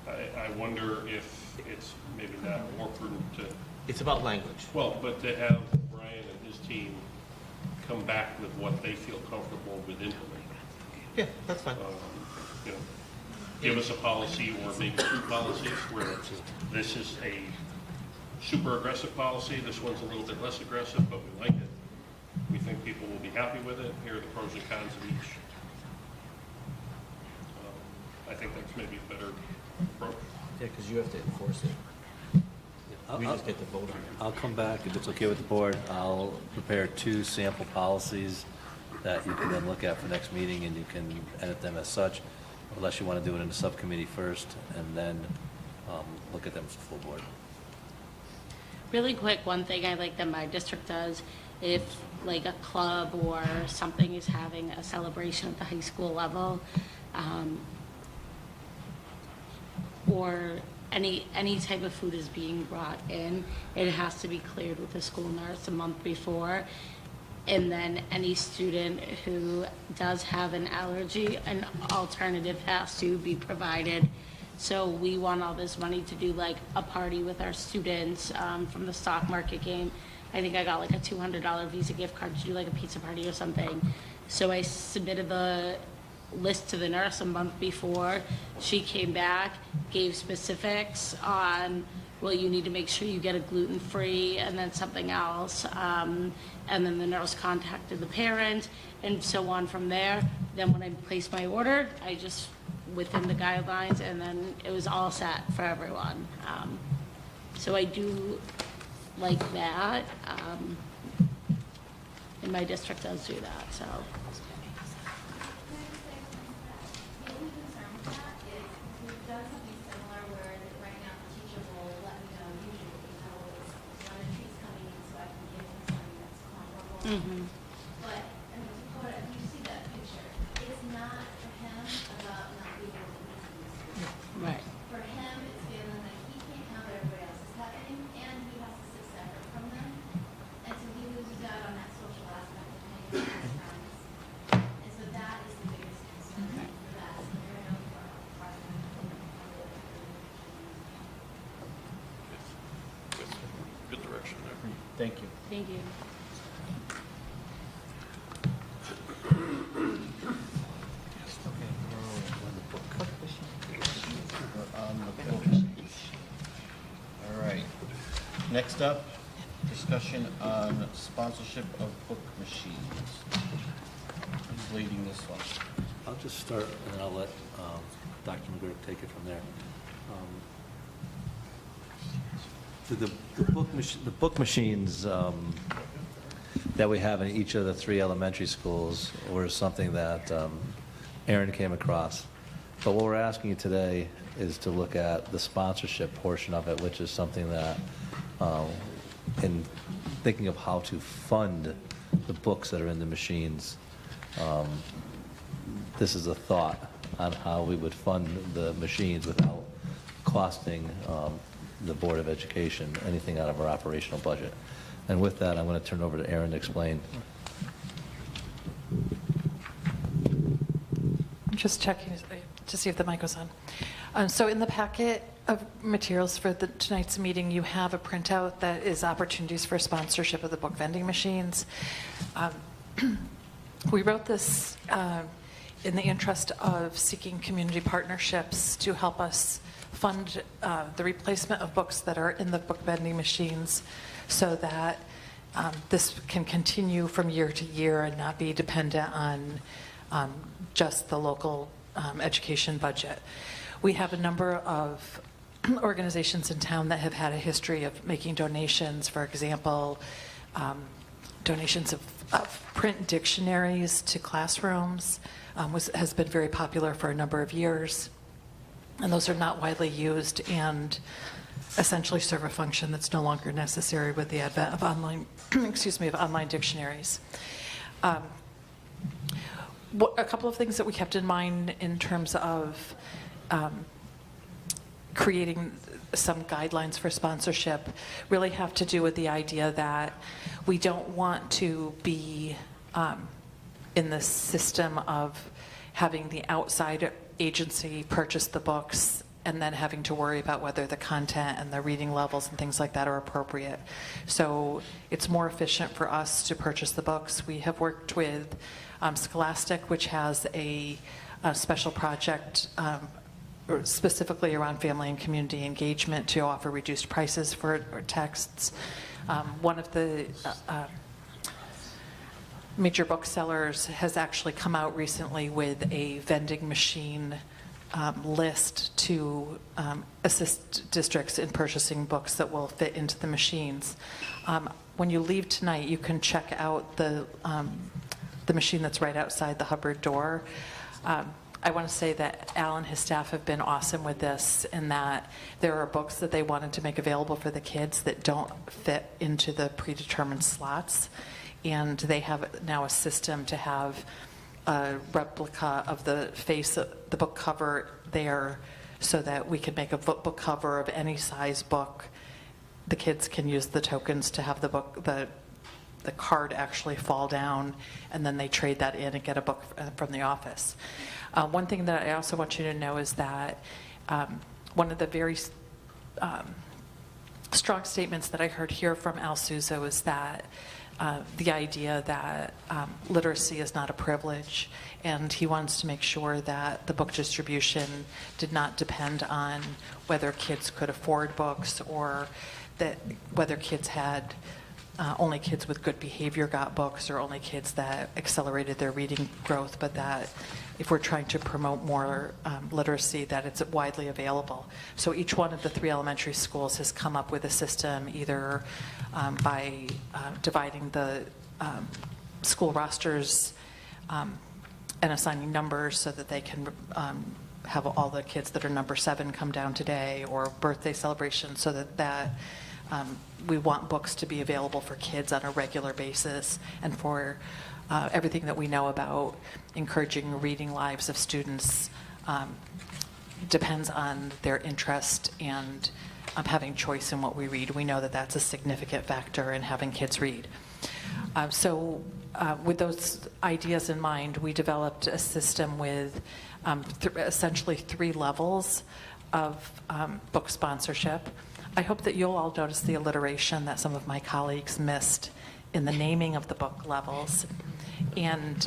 I wonder if it's maybe not more prudent to. It's about language. Well, but to have Brian and his team come back with what they feel comfortable with implementing. Yeah, that's fine. Give us a policy or maybe 2 policies where this is a super aggressive policy, this one's a little bit less aggressive, but we like it. We think people will be happy with it. Here are the pros and cons of each. I think that's maybe a better approach. Yeah, because you have to enforce it. We just get to vote on it. I'll come back, if it's okay with the board. I'll prepare 2 sample policies that you can then look at for next meeting, and you can edit them as such, unless you want to do it in the subcommittee first, and then look at them as a full board. Really quick, one thing I like that my district does, if like a club or something is having a celebration at the high school level, or any type of food is being brought in, it has to be cleared with the school nurse a month before. And then any student who does have an allergy, an alternative has to be provided. So we want all this money to do like a party with our students from the stock market game. I think I got like a $200 Visa gift card to do like a pizza party or something. So I submitted the list to the nurse a month before. She came back, gave specifics on, well, you need to make sure you get a gluten-free and then something else. And then the nurse contacted the parent and so on from there. Then when I placed my order, I just, within the guidelines, and then it was all set for everyone. So I do like that. in my district does do that, so. The only concern with that is we've done something similar where right now the teacher will let me know usually how when a tree's coming in so I can give him something that's comparable. But, I mean, Dakota, you see that picture. It's not for him about not being able to meet these schools. Right. For him, it's feeling like he can't have what everybody else is having, and he has to sit separate from them. And so he loses out on that social aspect of hanging out with his friends. And so that is the biggest concern for that scenario for our Good direction there. Thank you. Thank you. All right. Next up, discussion on sponsorship of book machines. Who's leading this one? I'll just start, and then I'll let Dr. McGurk take it from there. The book machines that we have in each of the 3 elementary schools were something that Aaron came across. But what we're asking you today is to look at the sponsorship portion of it, which is something that, in thinking of how to fund the books that are in the machines, this is a thought on how we would fund the machines without costing the Board of Education anything out of our operational budget. And with that, I'm going to turn it over to Aaron to explain. Just checking to see if the mic was on. So in the packet of materials for tonight's meeting, you have a printout that is opportunities for sponsorship of the book vending machines. We wrote this in the interest of seeking community partnerships to help us fund the replacement of books that are in the book vending machines so that this can continue from year to year and not be dependent on just the local education budget. We have a number of organizations in town that have had a history of making donations. For example, donations of print dictionaries to classrooms has been very popular for a number of years. And those are not widely used and essentially serve a function that's no longer necessary with the advent of online, of online dictionaries. A couple of things that we kept in mind in terms of creating some guidelines for sponsorship really have to do with the idea that we don't want to be in the system of having the outside agency purchase the books and then having to worry about whether the content and the reading levels and things like that are appropriate. So it's more efficient for us to purchase the books. We have worked with Scholastic, which has a special project specifically around family and community engagement to offer reduced prices for texts. One of the major booksellers has actually come out recently with a vending machine list to assist districts in purchasing books that will fit into the machines. When you leave tonight, you can check out the machine that's right outside the Hubbard door. I want to say that Al and his staff have been awesome with this in that there are books that they wanted to make available for the kids that don't fit into the predetermined slots. And they have now a system to have a replica of the face of the book cover there so that we can make a book cover of any size book. The kids can use the tokens to have the book, the card actually fall down, and then they trade that in and get a book from the office. One thing that I also want you to know is that one of the very strong statements that I heard here from Al Souza was that the idea that literacy is not a privilege, and he wants to make sure that the book distribution did not depend on whether kids could afford books or that whether kids had only kids with good behavior got books or only kids that accelerated their reading growth, but that if we're trying to promote more literacy, that it's widely available. So each one of the 3 elementary schools has come up with a system either by dividing the school rosters and assigning numbers so that they can have all the kids that are number 7 come down today, or birthday celebration, so that we want books to be available for kids on a regular basis, and for everything that we know about encouraging reading lives of students depends on their interest and having choice in what we read. We know that that's a significant factor in having kids read. So with those ideas in mind, we developed a system with essentially 3 levels of book sponsorship. I hope that you'll all notice the alliteration that some of my colleagues missed in the naming of the book levels. And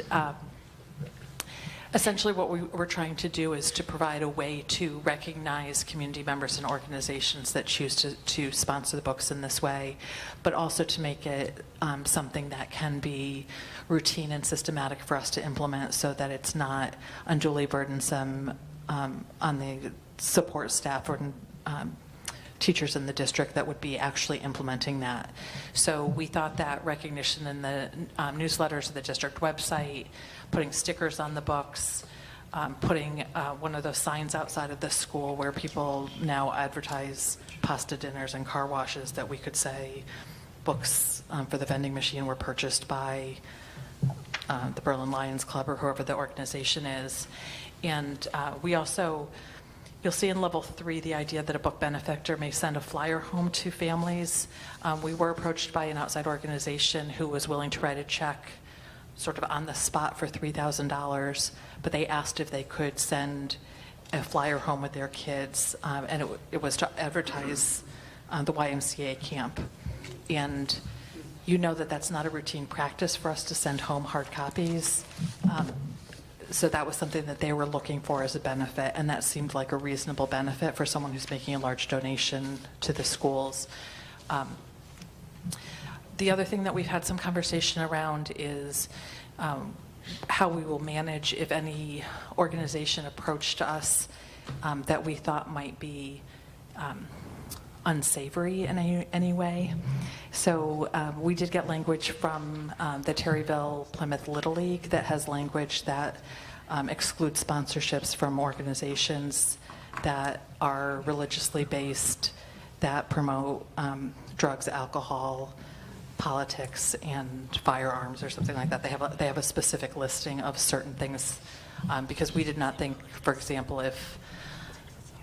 essentially what we're trying to do is to provide a way to recognize community members and organizations that choose to sponsor the books in this way, but also to make it something that can be routine and systematic for us to implement, so that it's not unduly burdensome on the support staff or teachers in the district that would be actually implementing that. So we thought that recognition in the newsletters of the district website, putting stickers on the books, putting one of those signs outside of the school where people now advertise pasta dinners and car washes, that we could say books for the vending machine were purchased by the Berlin Lions Club or whoever the organization is. And we also, you'll see in level 3 the idea that a book benefactor may send a flyer home to families. We were approached by an outside organization who was willing to write a check sort of on the spot for $3,000, but they asked if they could send a flyer home with their kids, and it was to advertise the YMCA camp. And you know that that's not a routine practice for us to send home hard copies. So that was something that they were looking for as a benefit, and that seemed like a reasonable benefit for someone who's making a large donation to the schools. The other thing that we've had some conversation around is how we will manage if any organization approached us that we thought might be unsavory in any way. So we did get language from the Terryville Plymouth Little League that has language that excludes sponsorships from organizations that are religiously based, that promote drugs, alcohol, politics, and firearms, or something like that. They have a specific listing of certain things, because we did not think, for example, if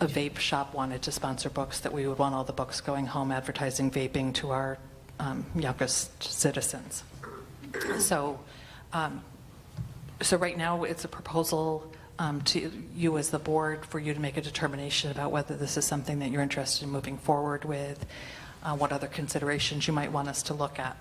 a vape shop wanted to sponsor books, that we would want all the books going home advertising vaping to our youngest citizens. So right now it's a proposal to you as the board for you to make a determination about whether this is something that you're interested in moving forward with, what other considerations you might want us to look at.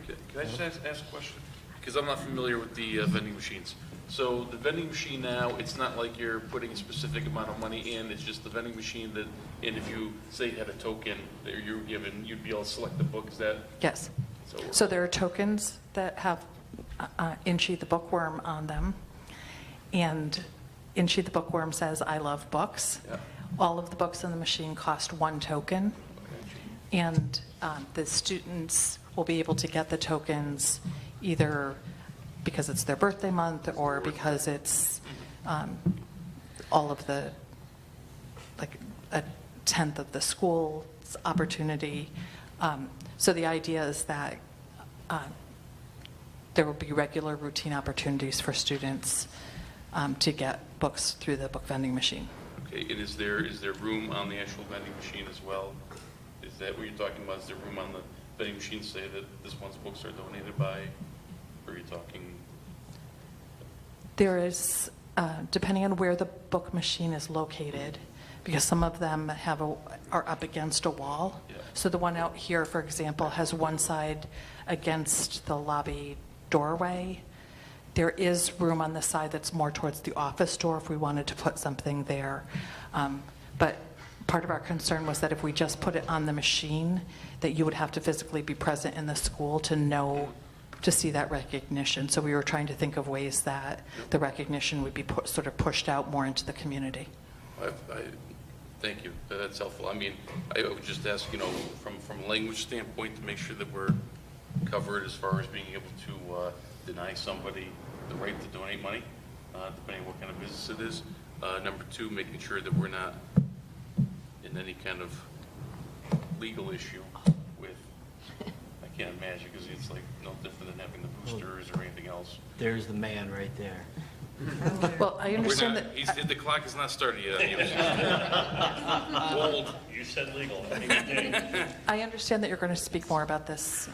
Can I just ask a question? Because I'm not familiar with the vending machines. So the vending machine now, it's not like you're putting a specific amount of money in, it's just the vending machine that, and if you say you had a token that you're given, you'd be able to select the book, is that? Yes. So there are tokens that have Inchy the bookworm on them, and Inchy the bookworm says, "I love books." Yeah. All of the books in the machine cost 1 token, and the students will be able to get the tokens either because it's their birthday month or because it's all of the, like a 10th of the school's opportunity. So the idea is that there will be regular routine opportunities for students to get books through the book vending machine. Okay, and is there room on the actual vending machine as well? Is that what you're talking about? Is there room on the vending machine to say that this one's books are donated by, or are you talking? There is, depending on where the book machine is located, because some of them are up against a wall. Yeah. So the one out here, for example, has one side against the lobby doorway. There is room on the side that's more towards the office door if we wanted to put something there. But part of our concern was that if we just put it on the machine, that you would have to physically be present in the school to see that recognition. So we were trying to think of ways that the recognition would be sort of pushed out more into the community. Thank you. That's helpful. I mean, I would just ask, from a language standpoint, to make sure that we're covered as far as being able to deny somebody the right to donate money, depending on what kind of business it is. Number two, making sure that we're not in any kind of legal issue with, I can't imagine, because it's like no different than having the boosters or anything else. There's the man right there. Well, I understand that. The clock has not started yet. Old. You said legal. I understand that you're going to speak more about this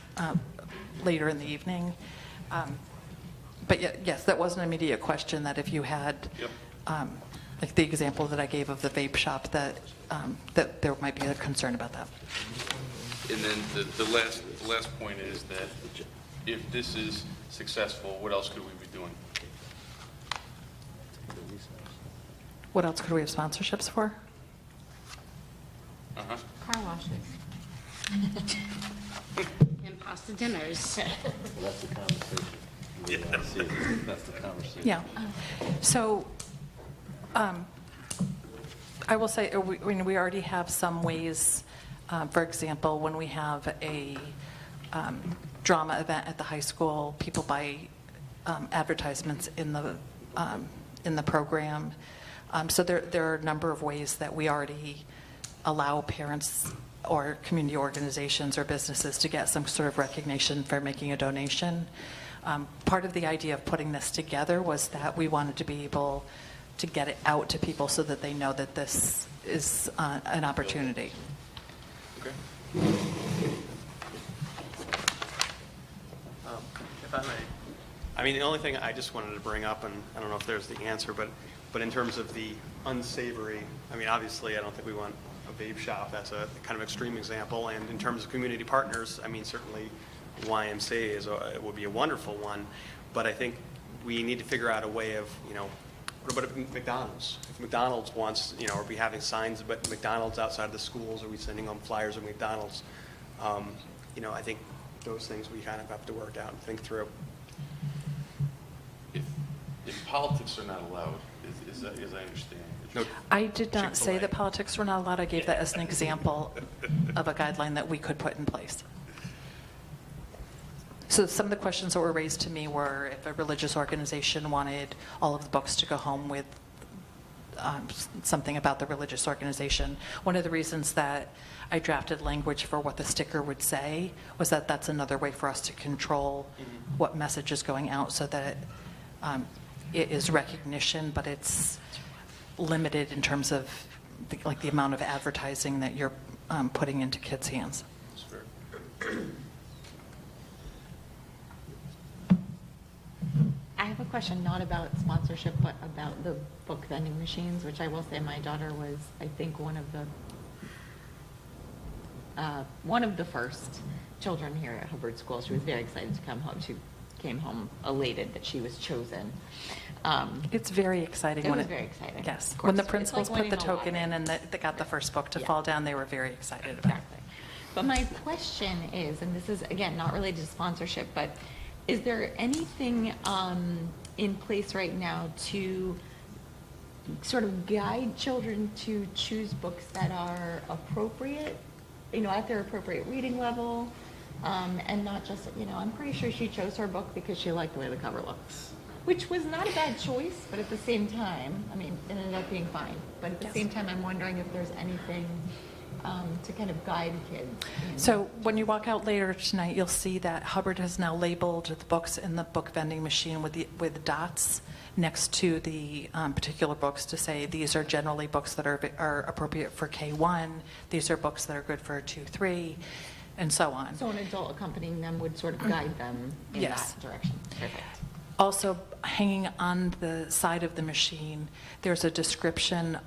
later in the evening. But yes, that was an immediate question, that if you had, like the example that I gave of the vape shop, that there might be a concern about that. And then the last point is that if this is successful, what else could we be doing? What else could we have sponsorships for? Uh-huh. Car washes. And pasta dinners. Well, that's the conversation. That's the conversation. Yeah. So I will say, we already have some ways, for example, when we have a drama event at the high school, people buy advertisements in the program. So there are a number of ways that we already allow parents or community organizations or businesses to get some sort of recognition for making a donation. Part of the idea of putting this together was that we wanted to be able to get it out to people so that they know that this is an opportunity. Okay. If I may, I mean, the only thing I just wanted to bring up, and I don't know if there's the answer, but in terms of the unsavory, I mean, obviously, I don't think we want a vape shop. That's a kind of extreme example. And in terms of community partners, I mean, certainly YMCA would be a wonderful one. But I think we need to figure out a way of, what about McDonald's? If McDonald's wants, are we having signs about McDonald's outside of the schools? Are we sending them flyers of McDonald's? I think those things we kind of have to work out and think through. If politics are not allowed, as I understand. I did not say that politics were not allowed. I gave that as an example of a guideline that we could put in place. So some of the questions that were raised to me were if a religious organization wanted all of the books to go home with something about the religious organization. One of the reasons that I drafted language for what the sticker would say was that that's another way for us to control what message is going out, so that it is recognition, but it's limited in terms of the amount of advertising that you're putting into kids' hands. I have a question, not about sponsorship, but about the book vending machines, which I will say my daughter was, I think, one of the first children here at Hubbard School. She was very excited to come home. She came home elated that she was chosen. It's very exciting. It was very exciting. Yes. Of When the course. principals It's like put the winning a token in and they got the first book to Yeah. fall down, they were very excited about it. Exactly. But my question is, and this is, again, not related to sponsorship, but is there anything in place right now to sort of guide children to choose books that are appropriate, at their appropriate reading level, and not just, I'm pretty sure she chose her book because she liked the way the cover looks, which was not a bad choice, but at the same time, it ended up being fine. But at the same time, I'm wondering if there's anything to kind of guide kids. So when you walk out later tonight, you'll see that Hubbard has now labeled the books in the book vending machine with dots next to the particular books to say these are generally books that are appropriate for K1, these are books that are good for 2-3, and so on. So an adult accompanying them would sort of guide them in Yes. that direction. Perfect. Also, hanging on the side of the machine, there's a description.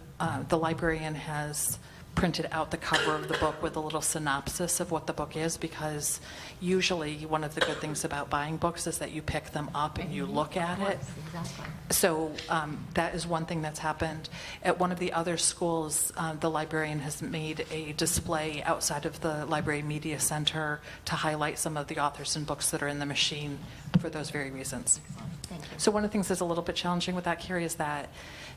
The librarian has printed out the cover of the book with a little synopsis of what the book is, because usually one of the good things about buying books is that you pick them up and you look at it. Exactly. So that is one thing that's happened. At one of the other schools, the librarian has made a display outside of the Library Media Center to highlight some of the authors and books that are in the machine for those very reasons. Thank you. So one of the things that's a little bit challenging with that, Carrie, is that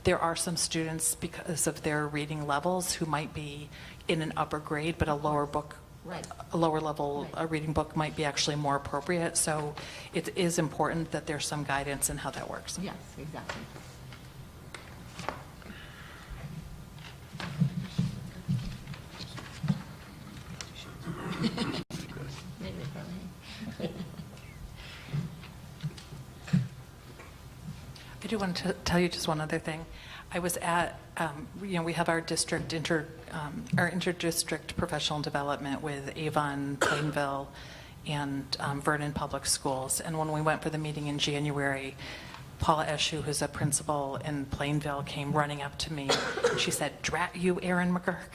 there are some students, because of their reading levels, who might be in an upper grade, but a lower book, Right. a lower level reading book might be actually more appropriate. So it is important that there's some guidance in how that works. Yes, exactly. Maybe for me. I do want to tell you just one other thing. I was at, we have our our interdistrict professional development with Avon, Plainville, and Vernon Public Schools. And when we went for the meeting in January, Paula Eshu, who's a principal in Plainville, came running up to me. She said, "Drat you, Erin McGurk."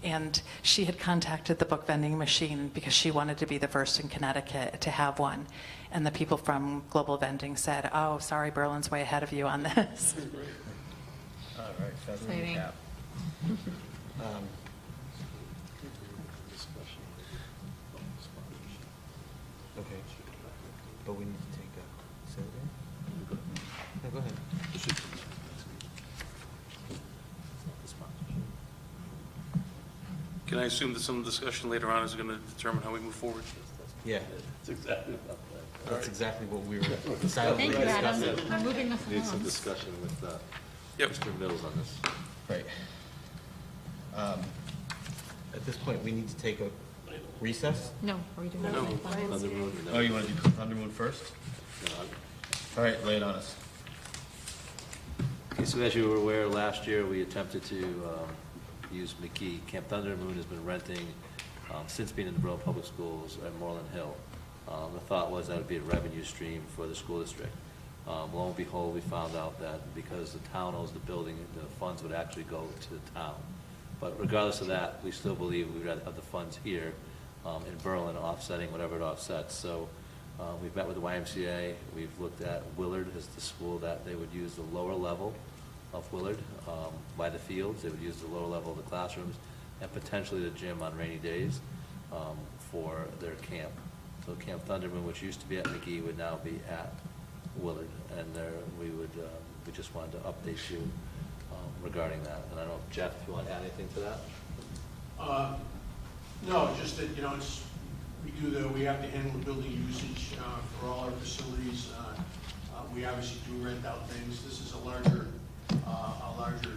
And she had contacted the book vending machine because she wanted to be the first in Connecticut to have one. And the people from Global Vending said, "Oh, sorry, Berlin's way ahead of you on this." All right, federal Exciting. recap. Okay, but we need to take a, say it again? No, go ahead. Can I assume that some discussion later on is going to determine how we move forward? Yeah, That's exactly that's exactly what we were silently Thank you, Adam. discussing. We're moving this Need some along. discussion with Yep. Mr. Mills on this. Right. At this point, we need to take a recess? No, are we doing No. that? Thunder Moon, or no? Oh, you want to do Thunder Moon first? No, I'm- All right, lay it on us. Okay, so as you were aware, last year, we attempted to use McKee. Camp Thunder Moon has been renting, since being in the Berlin Public Schools at Moreland Hill. The thought was that would be a revenue stream for the school district. Lo and behold, we found out that because the town owns the building, the funds would actually go to the town. But regardless of that, we still believe we'd rather have the funds here in Berlin offsetting whatever it offsets. So we've met with the YMCA. We've looked at Willard as the school that they would use the lower level of Willard by the fields. They would use the lower level of the classrooms and potentially the gym on rainy days for their camp. So Camp Thunder Moon, which used to be at McGee, would now be at Willard. And there, we just wanted to update you regarding that. And I don't know, Jeff, if you want to add anything to that? No, just that, we have to handle the building usage for all our facilities. We obviously do rent out things. This is a larger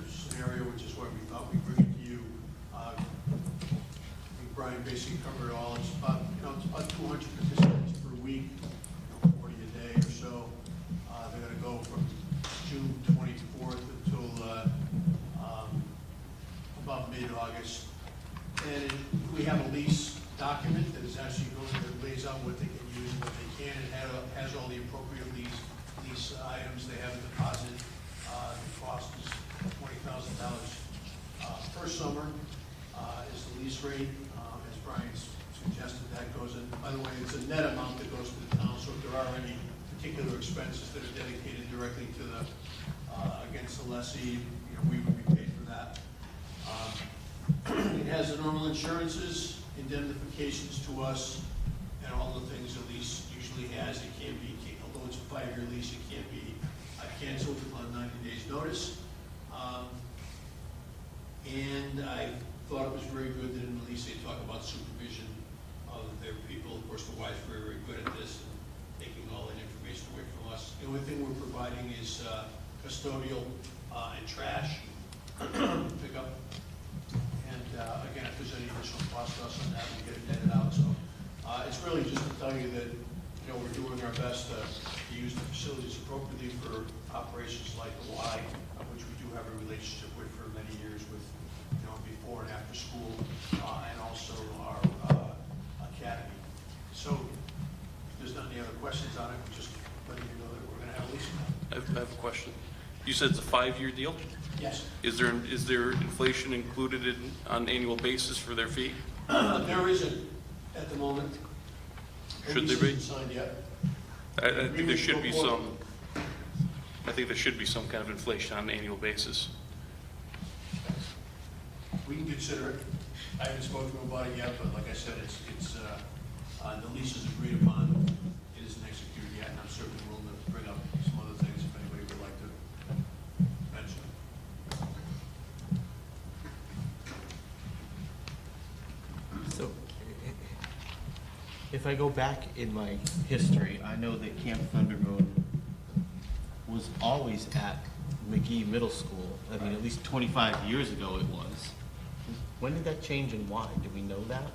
scenario, which is why we thought we'd bring it to you. I think Brian basically covered it all. It's about 200 participants per week, 40 a day or so. They're going to go from June 24th until about mid-August. And we have a lease document that is actually that lays out what they can use and what they can, and has all the appropriate lease items. They have a deposit. The cost is $20,000 per summer is the lease rate. As Brian suggested, that goes in. By the way, it's a net amount that goes to the town, so if there are any particular expenses that are dedicated directly to the against the lessee, we would be paid for that. It has the normal insurances, indemnifications to us, and all the things a lease usually has. It can't be, although it's a 5-year lease, it can't be canceled on 90 days notice. And I thought it was very good that in the lease they talk about supervision of their people. Of course, the wife's very, very good at this and taking all that information away from us. The only thing we're providing is custodial and trash pickup. And again, if there's any additional cost to us on that, we get it netted out. So it's really just to tell you that we're doing our best to use the facilities appropriately for operations like the Y, which we do have a relationship with for many years with before and after school, and also our academy. So if there's not any other questions on it, we're just letting you know that we're going to have a lease. I have a question. You said it's a 5-year deal? Yes. Is there inflation included on an annual basis for their fee? There isn't at the moment. Should there be? Lease isn't signed yet. I think there should be some, I think there should be some kind of inflation on an annual basis. We can consider it. I haven't spoken to him about it yet, but like I said, the lease is agreed upon. It isn't executed yet, and I'm certainly willing to bring up some other things if anybody would like to mention. So, if I go back in my history, I know that Camp Thunder Moon was always at McGee Middle School. I mean, at least 25 years ago it was. When did that change and why? Do we know that?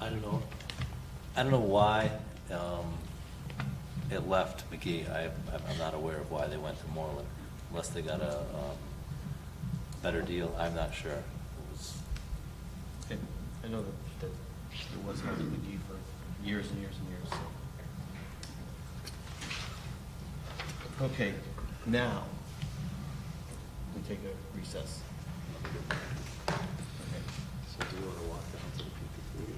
I don't know. I don't know why it left McGee. I'm not aware of why they went to Moreland, unless they got a better deal. I'm not sure. It was. I know that it was hard at McGee for years and years and years. So. Okay, now we take a recess. Okay. So do you want to walk down to the PP3?